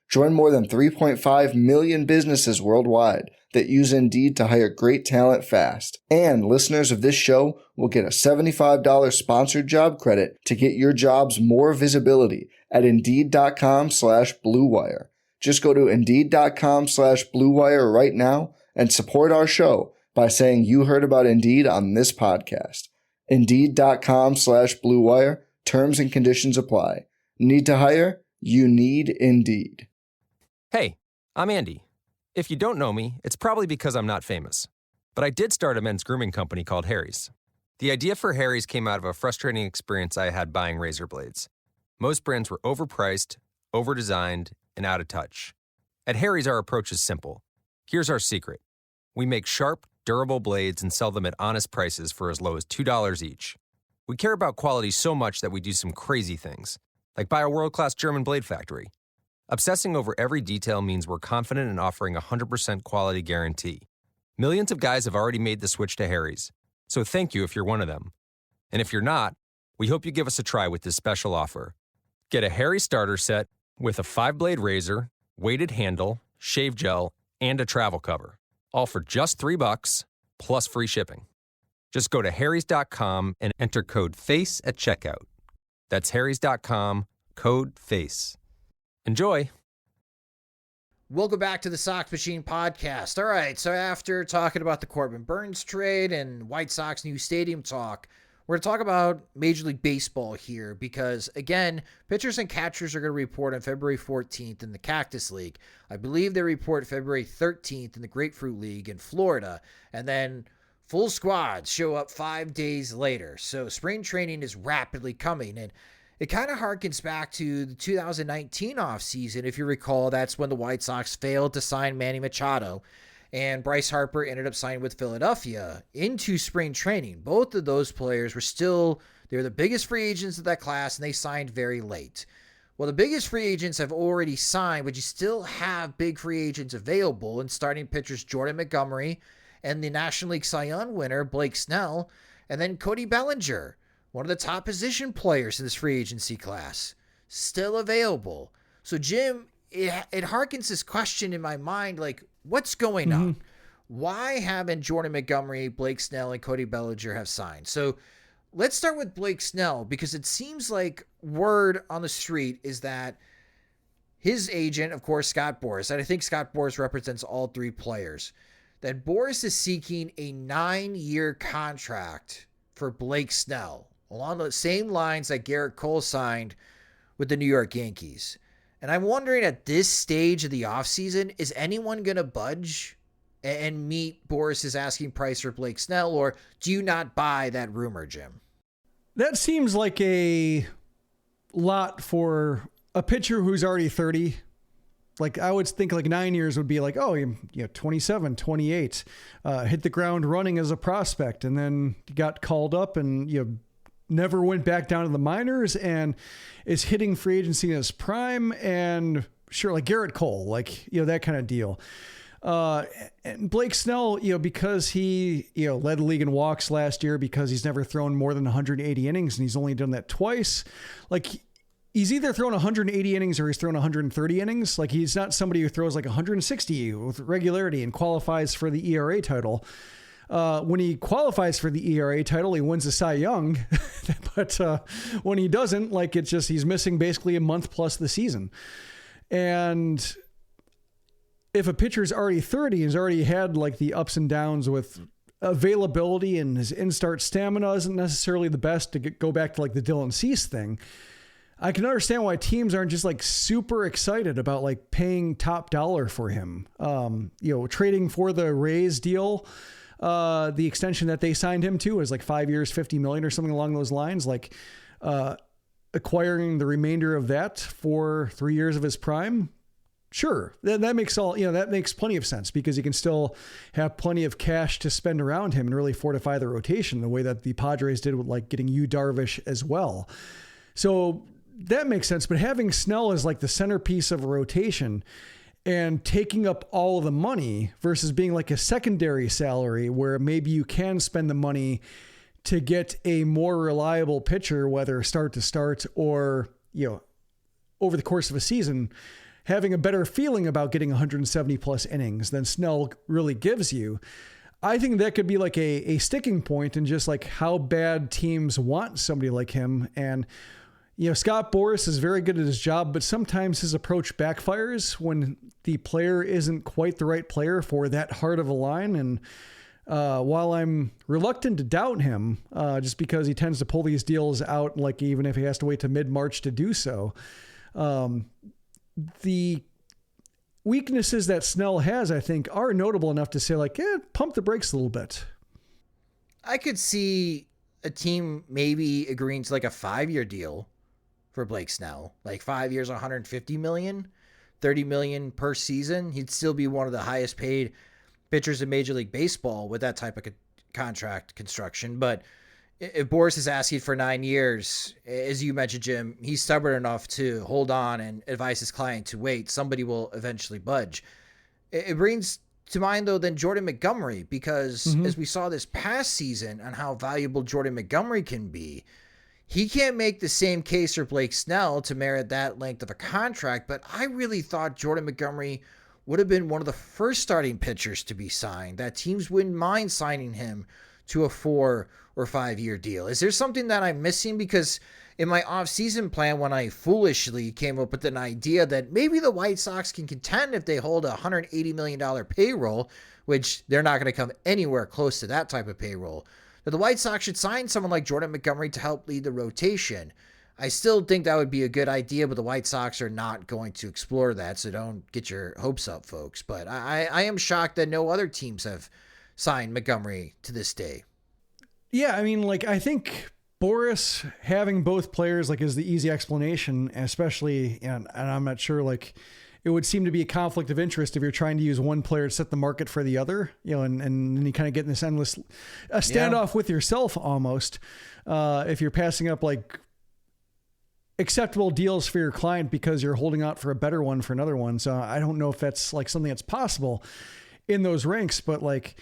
[SPEAKER 1] Join more than 3.5 million businesses worldwide that use Indeed to hire great talent fast. And listeners of this show will get a $75 sponsored job credit to get your jobs more visibility at Indeed.com/Blue Wire. Just go to Indeed.com/Blue Wire right now and support our show by saying you heard about Indeed on this podcast. Indeed.com/Blue Wire. Terms and conditions apply. Need to hire? You need Indeed.
[SPEAKER 5] Hey, I'm Andy. If you don't know me, it's probably because I'm not famous. But I did start a men's grooming company called Harry's. The idea for Harry's came out of a frustrating experience I had buying razor blades. Most brands were overpriced, overdesigned, and out of touch. At Harry's, our approach is simple. Here's our secret. We make sharp, durable blades and sell them at honest prices for as low as $2 each. We care about quality so much that we do some crazy things, like buy a world-class German blade factory. Obsessing over every detail means we're confident in offering a 100% quality guarantee. Millions of guys have already made the switch to Harry's, so thank you if you're one of them. And if you're not, we hope you give us a try with this special offer. Get a Harry starter set with a 5-blade razor, weighted handle, shave gel, and a travel cover, all for just $3 plus free shipping. Just go to harrys.com and enter code FACE at checkout. That's harrys.com, code FACE. Enjoy.
[SPEAKER 3] Welcome back to the Sox Machine podcast. All right, so after talking about the Corbin Burnes trade and White Sox new stadium talk, we're going to talk about Major League Baseball here because, again, pitchers and catchers are going to report on February 14th in the Cactus League. I believe they report February 13th in the Grapefruit League in Florida, and then full squads show up 5 days later. So spring training is rapidly coming, and it kind of harkens back to the 2019 offseason. If you recall, that's when the White Sox failed to sign Manny Machado, and Bryce Harper ended up signing with Philadelphia into spring training. Both of those players they're the biggest free agents of that class, and they signed very late. Well, the biggest free agents have already signed, but you still have big free agents available, and starting pitchers Jordan Montgomery and the National League Cy Young winner Blake Snell, and then Cody Bellinger, one of the top position players in this free agency class, still available. So, Jim, it harkens this question in my mind, like, what's going on? Why haven't Jordan Montgomery, Blake Snell, and Cody Bellinger have signed? So let's start with Blake Snell, because it seems like word on the street is that his agent, of course, Scott Boras, and I think Scott Boras represents all three players, that Boras is seeking a 9-year contract for Blake Snell, along the same lines that Garrett Cole signed with the New York Yankees. And I'm wondering, at this stage of the offseason, is anyone going to budge and meet Boris's asking price for Blake Snell, or do you not buy that rumor, Jim?
[SPEAKER 4] That seems like a lot for a pitcher who's already 30. Like, I would think like 9 years would be like, oh, you know, 27, 28, hit the ground running as a prospect, and then got called up and, you know, never went back down to the minors and is hitting free agency in his prime. And sure, like Garrett Cole, like, you know, that kind of deal. And Blake Snell, you know, because he, you know, led the league in walks last year because he's never thrown more than 180 innings and he's only done that twice. Like, he's either thrown 180 innings or he's thrown 130 innings. Like, he's not somebody who throws like 160 with regularity and qualifies for the ERA title. When he qualifies for the ERA title, he wins the Cy Young, but when he doesn't, like, it's just, he's missing basically a month plus the season. And if a pitcher's already 30, he's already had like the ups and downs with availability, and his in-start stamina isn't necessarily the best, to go back to like the Dylan Cease thing. I can understand why teams aren't just like super excited about like paying top dollar for him. You know, trading for the Rays deal, the extension that they signed him to is like 5 years, $50 million or something along those lines. Like, acquiring the remainder of that for 3 years of his prime. Sure. That makes that makes plenty of sense, because you can still have plenty of cash to spend around him and really fortify the rotation the way that the Padres did with like getting Yu Darvish as well. So that makes sense. But having Snell as like the centerpiece of a rotation and taking up all of the money versus being like a secondary salary where maybe you can spend the money to get a more reliable pitcher, whether start to start or, you know, over the course of a season, having a better feeling about getting 170 plus innings than Snell really gives you. I think that could be like a sticking point in just like how bad teams want somebody like him. And, you know, Scott Boras is very good at his job, but sometimes his approach backfires when the player isn't quite the right player for that hard of a line. And while I'm reluctant to doubt him, just because he tends to pull these deals out, like even if he has to wait to mid-March to do so, the weaknesses that Snell has, I think, are notable enough to say like, pump the brakes a little bit.
[SPEAKER 3] I could see a team maybe agreeing to like a 5-year deal for Blake Snell, like 5 years, $150 million, $30 million per season. He'd still be one of the highest paid pitchers in Major League Baseball with that type of contract construction. But If Boris is asking for 9 years, as you mentioned, Jim, he's stubborn enough to hold on and advise his client to wait. Somebody will eventually budge. It brings to mind, though, then Jordan Montgomery, because as we saw this past season and how valuable Jordan Montgomery can be, he can't make the same case for Blake Snell to merit that length of a contract, but I really thought Jordan Montgomery would have been one of the first starting pitchers to be signed, that teams wouldn't mind signing him to a 4 or 5 year deal. Is there something that I'm missing? Because in my off-season plan, when I foolishly came up with an idea that maybe the White Sox can contend if they hold a $180 million payroll, which they're not going to come anywhere close to that type of payroll, that the White Sox should sign someone like Jordan Montgomery to help lead the rotation. I still think that would be a good idea, but the White Sox are not going to explore that, so don't get your hopes up, folks. But I am shocked that no other teams have signed Montgomery to this day.
[SPEAKER 4] Yeah, I mean, like, I think Boris having both players, like, is the easy explanation, especially, and I'm not sure, like, it would seem to be a conflict of interest if you're trying to use one player to set the market for the other, you know, and then you kind of get in this endless standoff with yourself almost, if you're passing up, like, acceptable deals for your client because you're holding out for a better one for another one. So I don't know if that's, like, something that's possible in those ranks, but, like,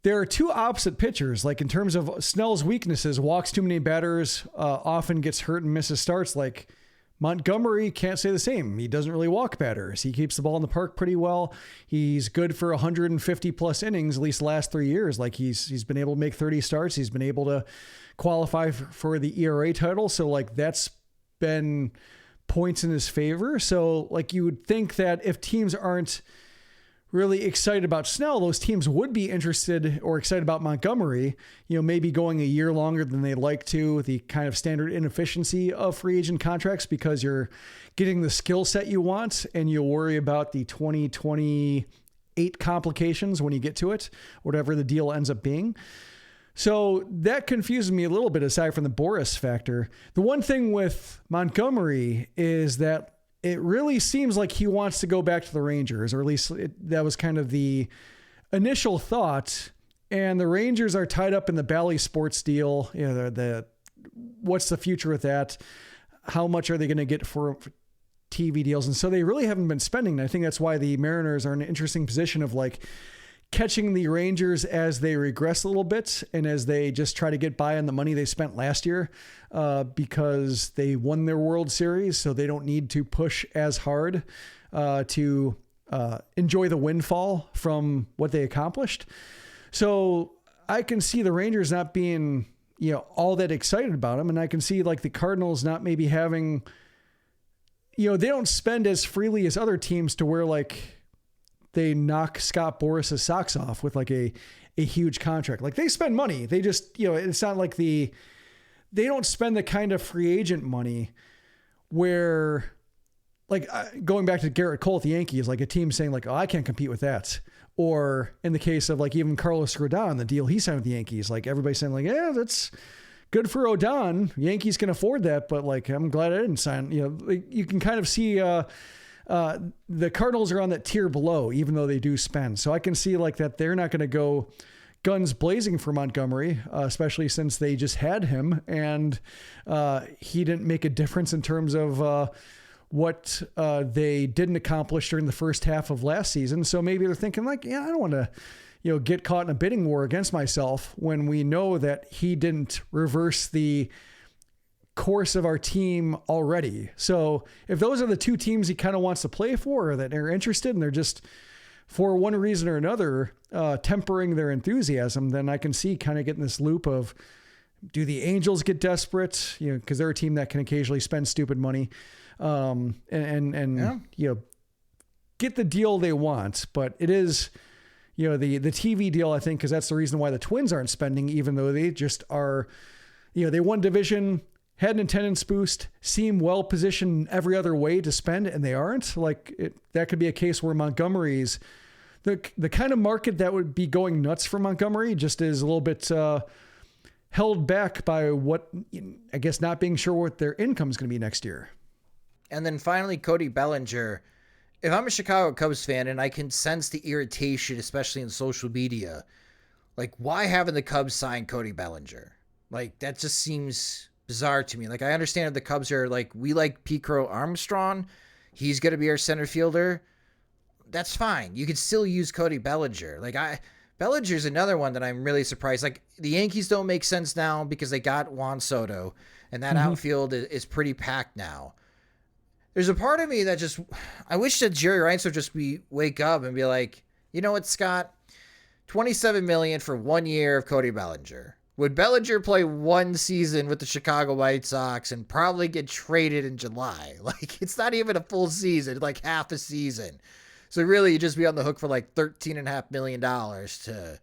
[SPEAKER 4] there are two opposite pitchers. Like, in terms of Snell's weaknesses, walks too many batters, often gets hurt and misses starts. Like, Montgomery can't say the same. He doesn't really walk batters. He keeps the ball in the park pretty well. He's good for 150 plus innings, at least the last 3 years. Like, he's been able to make 30 starts. He's been able to qualify for the ERA title. So, like, that's been points in his favor. So, like, you would think that if teams aren't really excited about Snell, those teams would be interested or excited about Montgomery, you know, maybe going a year longer than they'd like to, the kind of standard inefficiency of free agent contracts, because you're getting the skill set you want and you'll worry about the 2028 complications when you get to it, whatever the deal ends up being. So that confuses me a little bit, aside from the Boris factor. The one thing with Montgomery is that it really seems like he wants to go back to the Rangers, or at least that was kind of the initial thought. And the Rangers are tied up in the Bally Sports deal. You know, what's the future with that? How much are they going to get for TV deals? And so they really haven't been spending. And I think that's why the Mariners are in an interesting position of, like, catching the Rangers as they regress a little bit and as they just try to get by on the money they spent last year, because they won their World Series, so they don't need to push as hard to enjoy the windfall from what they accomplished. So I can see the Rangers not being, you know, all that excited about them, and I can see, like, the Cardinals not maybe having, you know, they don't spend as freely as other teams to where, like, they knock Scott Boris's socks off with, like, a huge contract. Like, they spend money. They just, you know, it's not like they don't spend the kind of free agent money where, like, going back to Garrett Cole at the Yankees, like, a team saying, like, oh, I can't compete with that. Or in the case of, like, even Carlos Rodon, the deal he signed with the Yankees, like, everybody's saying, like, yeah, that's good for Rodon. Yankees can afford that, but, like, I'm glad I didn't sign. You know, like, you can kind of see, the Cardinals are on that tier below, even though they do spend. So I can see, like, that they're not going to go guns blazing for Montgomery, especially since they just had him and he didn't make a difference in terms of what they didn't accomplish during the first half of last season. So maybe they're thinking, like, yeah, I don't want to, you know, get caught in a bidding war against myself when we know that he didn't reverse the course of our team already. So if those are the two teams he kind of wants to play for, or that are interested and they're just, for one reason or another, tempering their enthusiasm, then I can see kind of getting this loop of, do the Angels get desperate? You know, because they're a team that can occasionally spend stupid money, and you know, get the deal they want. But it is, you know, the TV deal, I think, because that's the reason why the Twins aren't spending, even though they just are, you know, they won division, had an attendance boost, seem well positioned every other way to spend, and they aren't. Like, that could be a case where Montgomery's the kind of market that would be going nuts for Montgomery just is a little bit held back by what, I guess, not being sure what their income is going to be next year.
[SPEAKER 3] And then finally, Cody Bellinger. If I'm a Chicago Cubs fan and I can sense the irritation, especially in social media, like, why haven't the Cubs signed Cody Bellinger? Like, that just seems bizarre to me. Like, I understand if the Cubs are like, we like Pete Crow Armstrong, he's going to be our center fielder. That's fine. You could still use Cody Bellinger. Bellinger's another one that I'm really surprised. Like, the Yankees don't make sense now because they got Juan Soto, and that outfield is pretty packed now. There's a part of me that just, I wish that Jerry Rice would just wake up and be like, you know what, Scott? $27 million for 1 year of Cody Bellinger. Would Bellinger play one season with the Chicago White Sox and probably get traded in July? Like, it's not even a full season, like half a season. So really, you'd just be on the hook for like $13.5 million to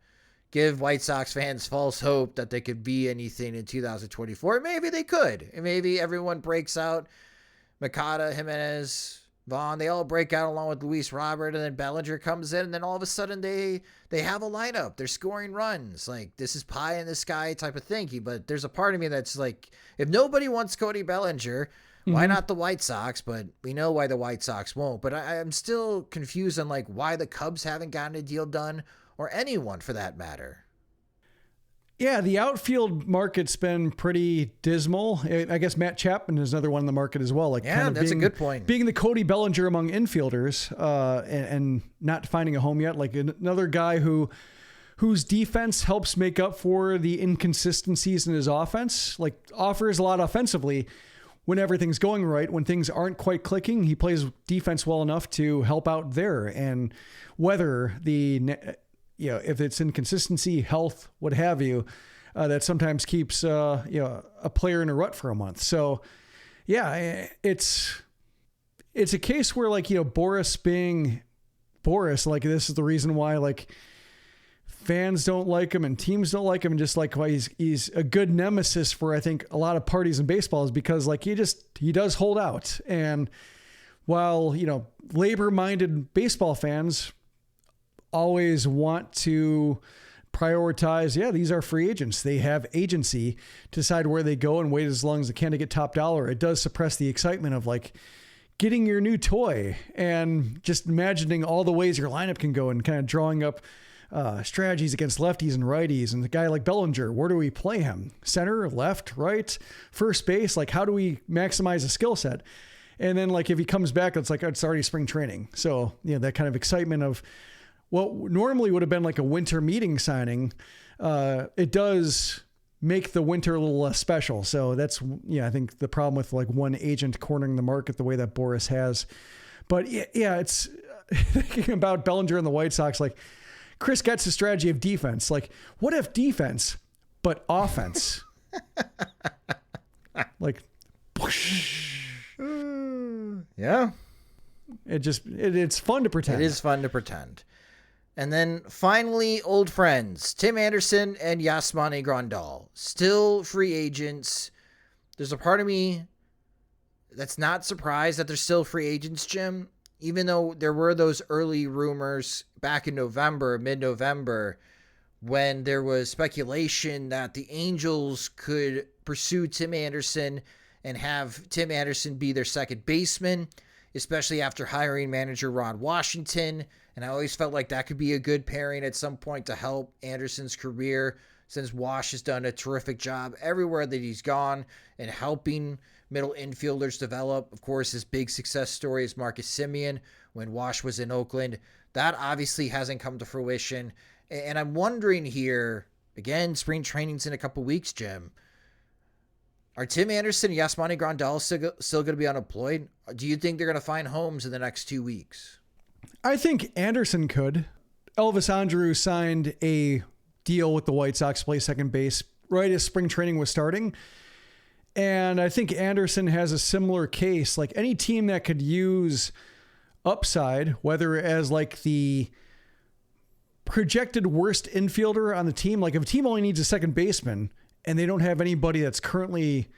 [SPEAKER 3] give White Sox fans false hope that they could be anything in 2024. Maybe they could. And maybe everyone breaks out. Makata, Jimenez, Vaughn, they all break out along with Luis Robert, and then Bellinger comes in, and then all of a sudden they have a lineup. They're scoring runs. Like, this is pie in the sky type of thing. But there's a part of me that's like, if nobody wants Cody Bellinger, why not the White Sox? But we know why the White Sox won't. But I'm still confused on like why the Cubs haven't gotten a deal done, or anyone for that matter.
[SPEAKER 4] Yeah, the outfield market's been pretty dismal. I guess Matt Chapman is another one in the market as well. Like,
[SPEAKER 3] yeah, that's a good point.
[SPEAKER 4] Being the Cody Bellinger among infielders, and not finding a home yet. Like, another guy whose defense helps make up for the inconsistencies in his offense. Like, offers a lot offensively when everything's going right. When things aren't quite clicking, he plays defense well enough to help out there and weather if it's inconsistency, health, what have you, that sometimes keeps, a player in a rut for a month. So yeah, it's a case where, like, Boris being Boris, like, this is the reason why, like, fans don't like him and teams don't like him. And just like why he's a good nemesis for, I think, a lot of parties in baseball, is because, like, he does hold out. And while, labor-minded baseball fans always want to prioritize, these are free agents, they have agency to decide where they go and wait as long as they can to get top dollar, it does suppress the excitement of, like, getting your new toy and just imagining all the ways your lineup can go and kind of drawing up strategies against lefties and righties. And the guy like Bellinger, where do we play him? Center, left, right, first base? Like, how do we maximize a skill set? And then, like, if he comes back, it's like, it's already spring training. So, that kind of excitement of what normally would have been like a winter meeting signing, it does make the winter a little less special. So that's, I think the problem with, like, one agent cornering the market the way that Boris has. But it's thinking about Bellinger and the White Sox, like, Chris gets the strategy of defense. Like, what if defense, but offense? Like, whoosh.
[SPEAKER 3] Yeah.
[SPEAKER 4] It's fun to pretend.
[SPEAKER 3] It is fun to pretend. And then finally, old friends, Tim Anderson and Yasmani Grandal, still free agents. There's a part of me that's not surprised that they're still free agents, Jim, even though there were those early rumors back in November, mid-November, when there was speculation that the Angels could pursue Tim Anderson and have Tim Anderson be their second baseman, especially after hiring manager Ron Washington. And I always felt like that could be a good pairing at some point to help Anderson's career, since Wash has done a terrific job everywhere that he's gone and helping middle infielders develop. Of course, his big success story is Marcus Semien when Wash was in Oakland. That obviously hasn't come to fruition. And I'm wondering here, again, spring training's in a couple weeks, Jim. Are Tim Anderson and Yasmani Grandal still going to be unemployed? Do you think they're going to find homes in the next 2 weeks?
[SPEAKER 4] I think Anderson could. Elvis Andrus signed a deal with the White Sox to play second base right as spring training was starting. And I think Anderson has a similar case. Like, any team that could use upside, whether as like the projected worst infielder on the team, like if a team only needs a second baseman and they don't have anybody that's currently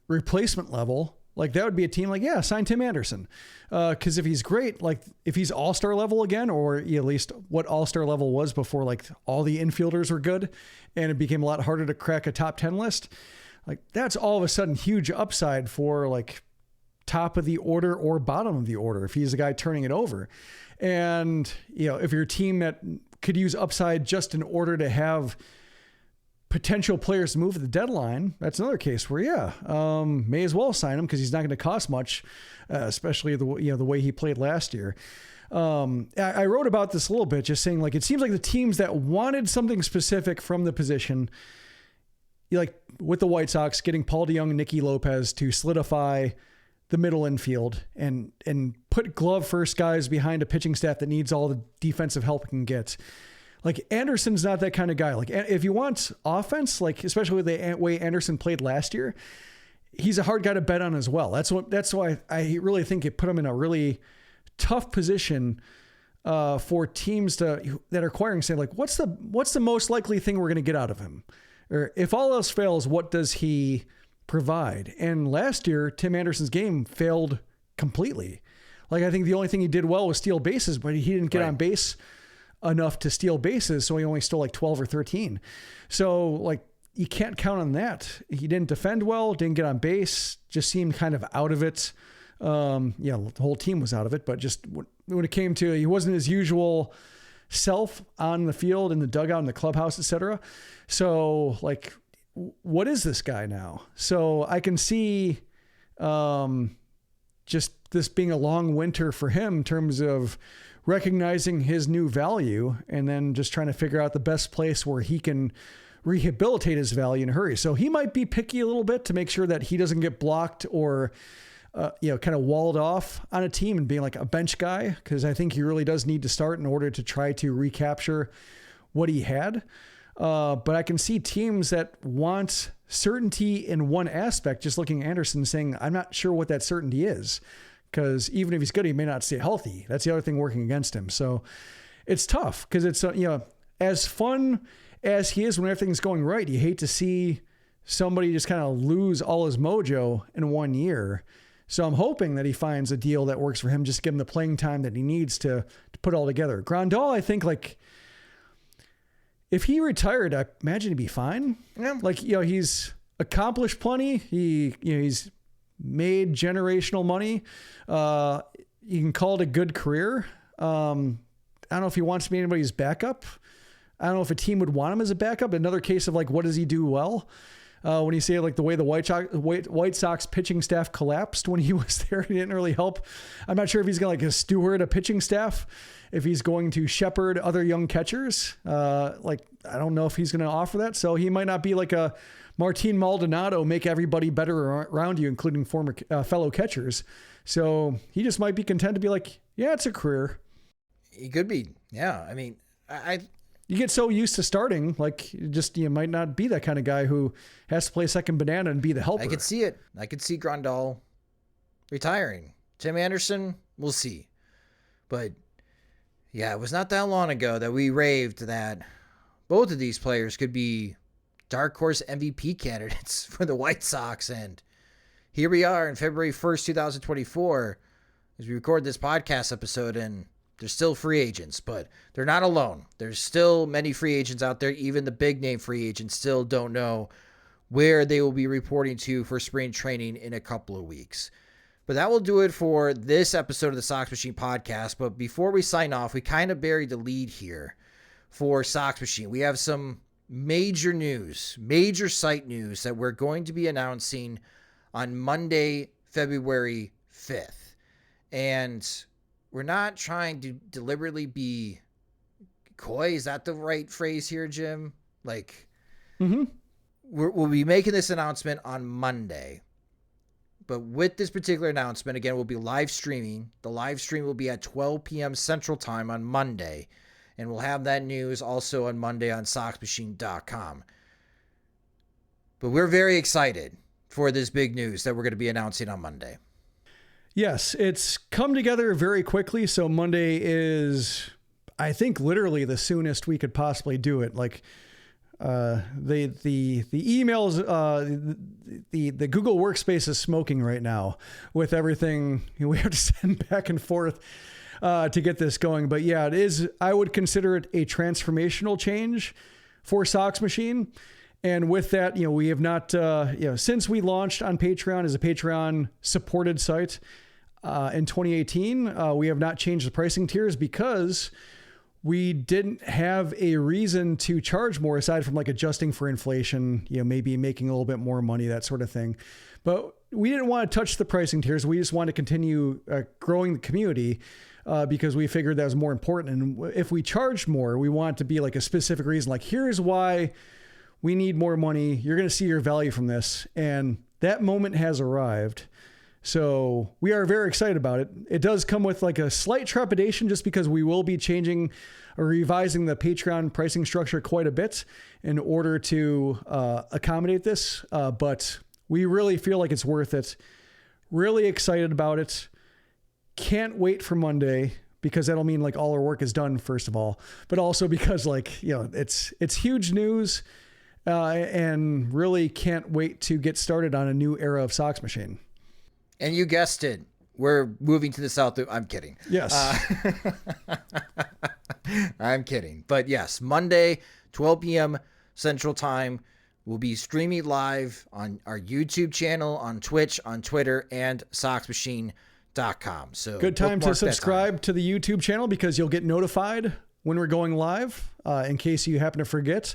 [SPEAKER 4] replacement level, like that would be a team like, sign Tim Anderson. Because if he's great, like if he's all-star level again, or at least what all-star level was before, like all the infielders were good and it became a lot harder to crack a top 10 list, like that's all of a sudden huge upside for like top of the order or bottom of the order if he's the guy turning it over. And, if you're a team that could use upside just in order to have potential players to move at the deadline, that's another case where, may as well sign him because he's not going to cost much, especially the way he played last year. I wrote about this a little bit, just saying, like, it seems like the teams that wanted something specific from the position, like with the White Sox getting Paul DeJong and Nicky Lopez to solidify the middle infield and put glove first guys behind a pitching staff that needs all the defensive help it can get. Like, Anderson's not that kind of guy. Like, if you want offense, like, especially with the way Anderson played last year, he's a hard guy to bet on as well. That's why I really think it put him in a really tough position for teams that are acquiring, say, like, what's the most likely thing we're going to get out of him? Or if all else fails, what does he provide? And last year, Tim Anderson's game failed completely. Like, I think the only thing he did well was steal bases, but he didn't get on base enough to steal bases. So he only stole like 12 or 13. So, like, you can't count on that. He didn't defend well, didn't get on base, just seemed kind of out of it. The whole team was out of it, but just when it came to, he wasn't his usual self on the field, in the dugout, in the clubhouse, etc. So, like, what is this guy now? So I can see just this being a long winter for him in terms of recognizing his new value and then just trying to figure out the best place where he can rehabilitate his value in a hurry. So he might be picky a little bit to make sure that he doesn't get blocked or, kind of walled off on a team and being like a bench guy. Cause I think he really does need to start in order to try to recapture what he had. But I can see teams that want certainty in one aspect, just looking at Anderson saying, I'm not sure what that certainty is. Because even if he's good, he may not stay healthy. That's the other thing working against him. So it's tough because it's, as fun as he is when everything's going right, you hate to see somebody just kind of lose all his mojo in 1 year. So I'm hoping that he finds a deal that works for him, just give him the playing time that he needs to put it all together. Grandal, I think, like, if he retired, I imagine he'd be fine. Yeah. Like, he's accomplished plenty. He's made generational money. You can call it a good career. I don't know if he wants to be anybody's backup. I don't know if a team would want him as a backup. Another case of, like, what does he do well? When you say, like, the way the White Sox pitching staff collapsed when he was there, he didn't really help. I'm not sure if he's going to, like, steward a pitching staff, if he's going to shepherd other young catchers. I don't know if he's going to offer that. So he might not be like a Martin Maldonado, make everybody better around you, including former fellow catchers. So he just might be content to be like, yeah, it's a career.
[SPEAKER 3] He could be. Yeah. I mean,
[SPEAKER 4] you get so used to starting, like, you might not be that kind of guy who has to play second banana and be the helper.
[SPEAKER 3] I could see it. I could see Grandal retiring. Tim Anderson, we'll see. But yeah, it was not that long ago that we raved that both of these players could be dark horse MVP candidates for the White Sox. And here we are in February 1st, 2024, as we record this podcast episode, and they're still free agents, but they're not alone. There's still many free agents out there. Even the big name free agents still don't know where they will be reporting to for spring training in a couple of weeks. But that will do it for this episode of the Sox Machine podcast. But before we sign off, we kind of buried the lead here for Sox Machine. We have some major news, major site news that we're going to be announcing on Monday, February 5th. And we're not trying to deliberately be coy. Is that the right phrase here, Jim? Like, we'll be making this announcement on Monday. But with this particular announcement, again, we'll be live streaming. The live stream will be at 12 p.m. Central Time on Monday. And we'll have that news also on Monday on SoxMachine.com. But we're very excited for this big news that we're going to be announcing on Monday.
[SPEAKER 4] Yes, it's come together very quickly. So Monday is, I think, literally the soonest we could possibly do it. Like, the emails, the Google Workspace is smoking right now with everything we have to send back and forth to get this going. But yeah, it is. I would consider it a transformational change for Sox Machine. And with that, we have not, since we launched on Patreon as a Patreon supported site in 2018, we have not changed the pricing tiers because we didn't have a reason to charge more aside from like adjusting for inflation, maybe making a little bit more money, that sort of thing. But we didn't want to touch the pricing tiers. We just want to continue growing the community because we figured that was more important. And if we charged more, we want it to be like a specific reason, like here's why we need more money. You're going to see your value from this. And that moment has arrived. So we are very excited about it. It does come with like a slight trepidation just because we will be changing or revising the Patreon pricing structure quite a bit in order to accommodate this. But we really feel like it's worth it. Really excited about it. Can't wait for Monday because that'll mean like all our work is done, first of all, but also because it's huge news and really can't wait to get started on a new era of Sox Machine.
[SPEAKER 3] And you guessed it. We're moving to the South. I'm kidding.
[SPEAKER 4] Yes.
[SPEAKER 3] I'm kidding. But yes, Monday, 12 p.m. Central Time. We'll be streaming live on our YouTube channel, on Twitch, on Twitter, and SoxMachine.com. So
[SPEAKER 4] good time to subscribe to the YouTube channel because you'll get notified when we're going live in case you happen to forget.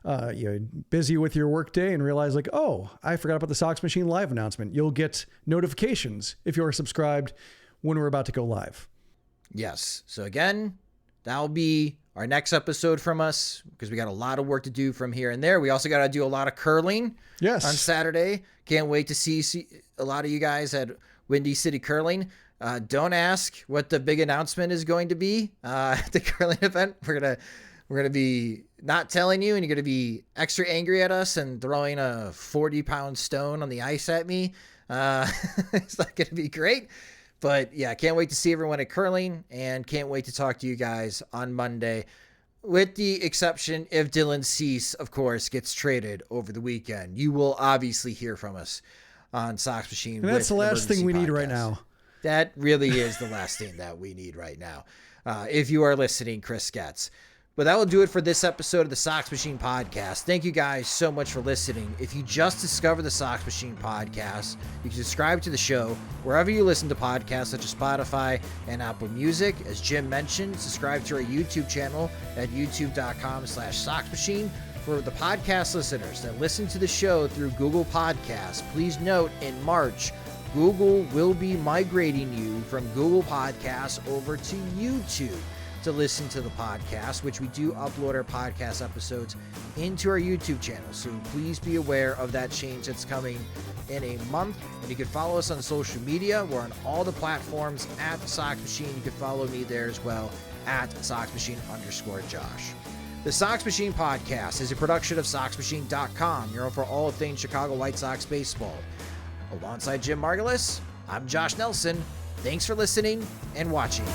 [SPEAKER 4] You're busy with your work day and realize like, oh, I forgot about the Sox Machine live announcement. You'll get notifications if you're subscribed when we're about to go live.
[SPEAKER 3] Yes. So again, that'll be our next episode from us because we got a lot of work to do from here and there. We also got to do a lot of curling on Saturday. Can't wait to see a lot of you guys at Windy City Curling. Don't ask what the big announcement is going to be at the curling event. We're going to be not telling you, and you're going to be extra angry at us and throwing a 40-pound stone on the ice at me. It's not going to be great. But yeah, can't wait to see everyone at curling and can't wait to talk to you guys on Monday, with the exception if Dylan Cease, of course, gets traded over the weekend. You will obviously hear from us on Sox Machine.
[SPEAKER 4] And that's the last thing we need right now.
[SPEAKER 3] That really is the last thing that we need right now. If you are listening, Chris Getz. But that will do it for this episode of the Sox Machine Podcast. Thank you guys so much for listening. If you just discovered the Sox Machine Podcast, you can subscribe to the show wherever you listen to podcasts such as Spotify and Apple Music. As Jim mentioned, subscribe to our YouTube channel at youtube.com/Sox Machine. For the podcast listeners that listen to the show through Google Podcasts, please note in March, Google will be migrating you from Google Podcasts over to YouTube to listen to the podcast, which we do upload our podcast episodes into our YouTube channel. So please be aware of that change that's coming in a month. And you can follow us on social media. We're on all the platforms at Sox Machine. You can follow me there as well at SoxMachine_Josh. The Sox Machine Podcast is a production of SoxMachine.com. You're on for all things Chicago White Sox baseball. Alongside Jim Margulis, I'm Josh Nelson. Thanks for listening and watching.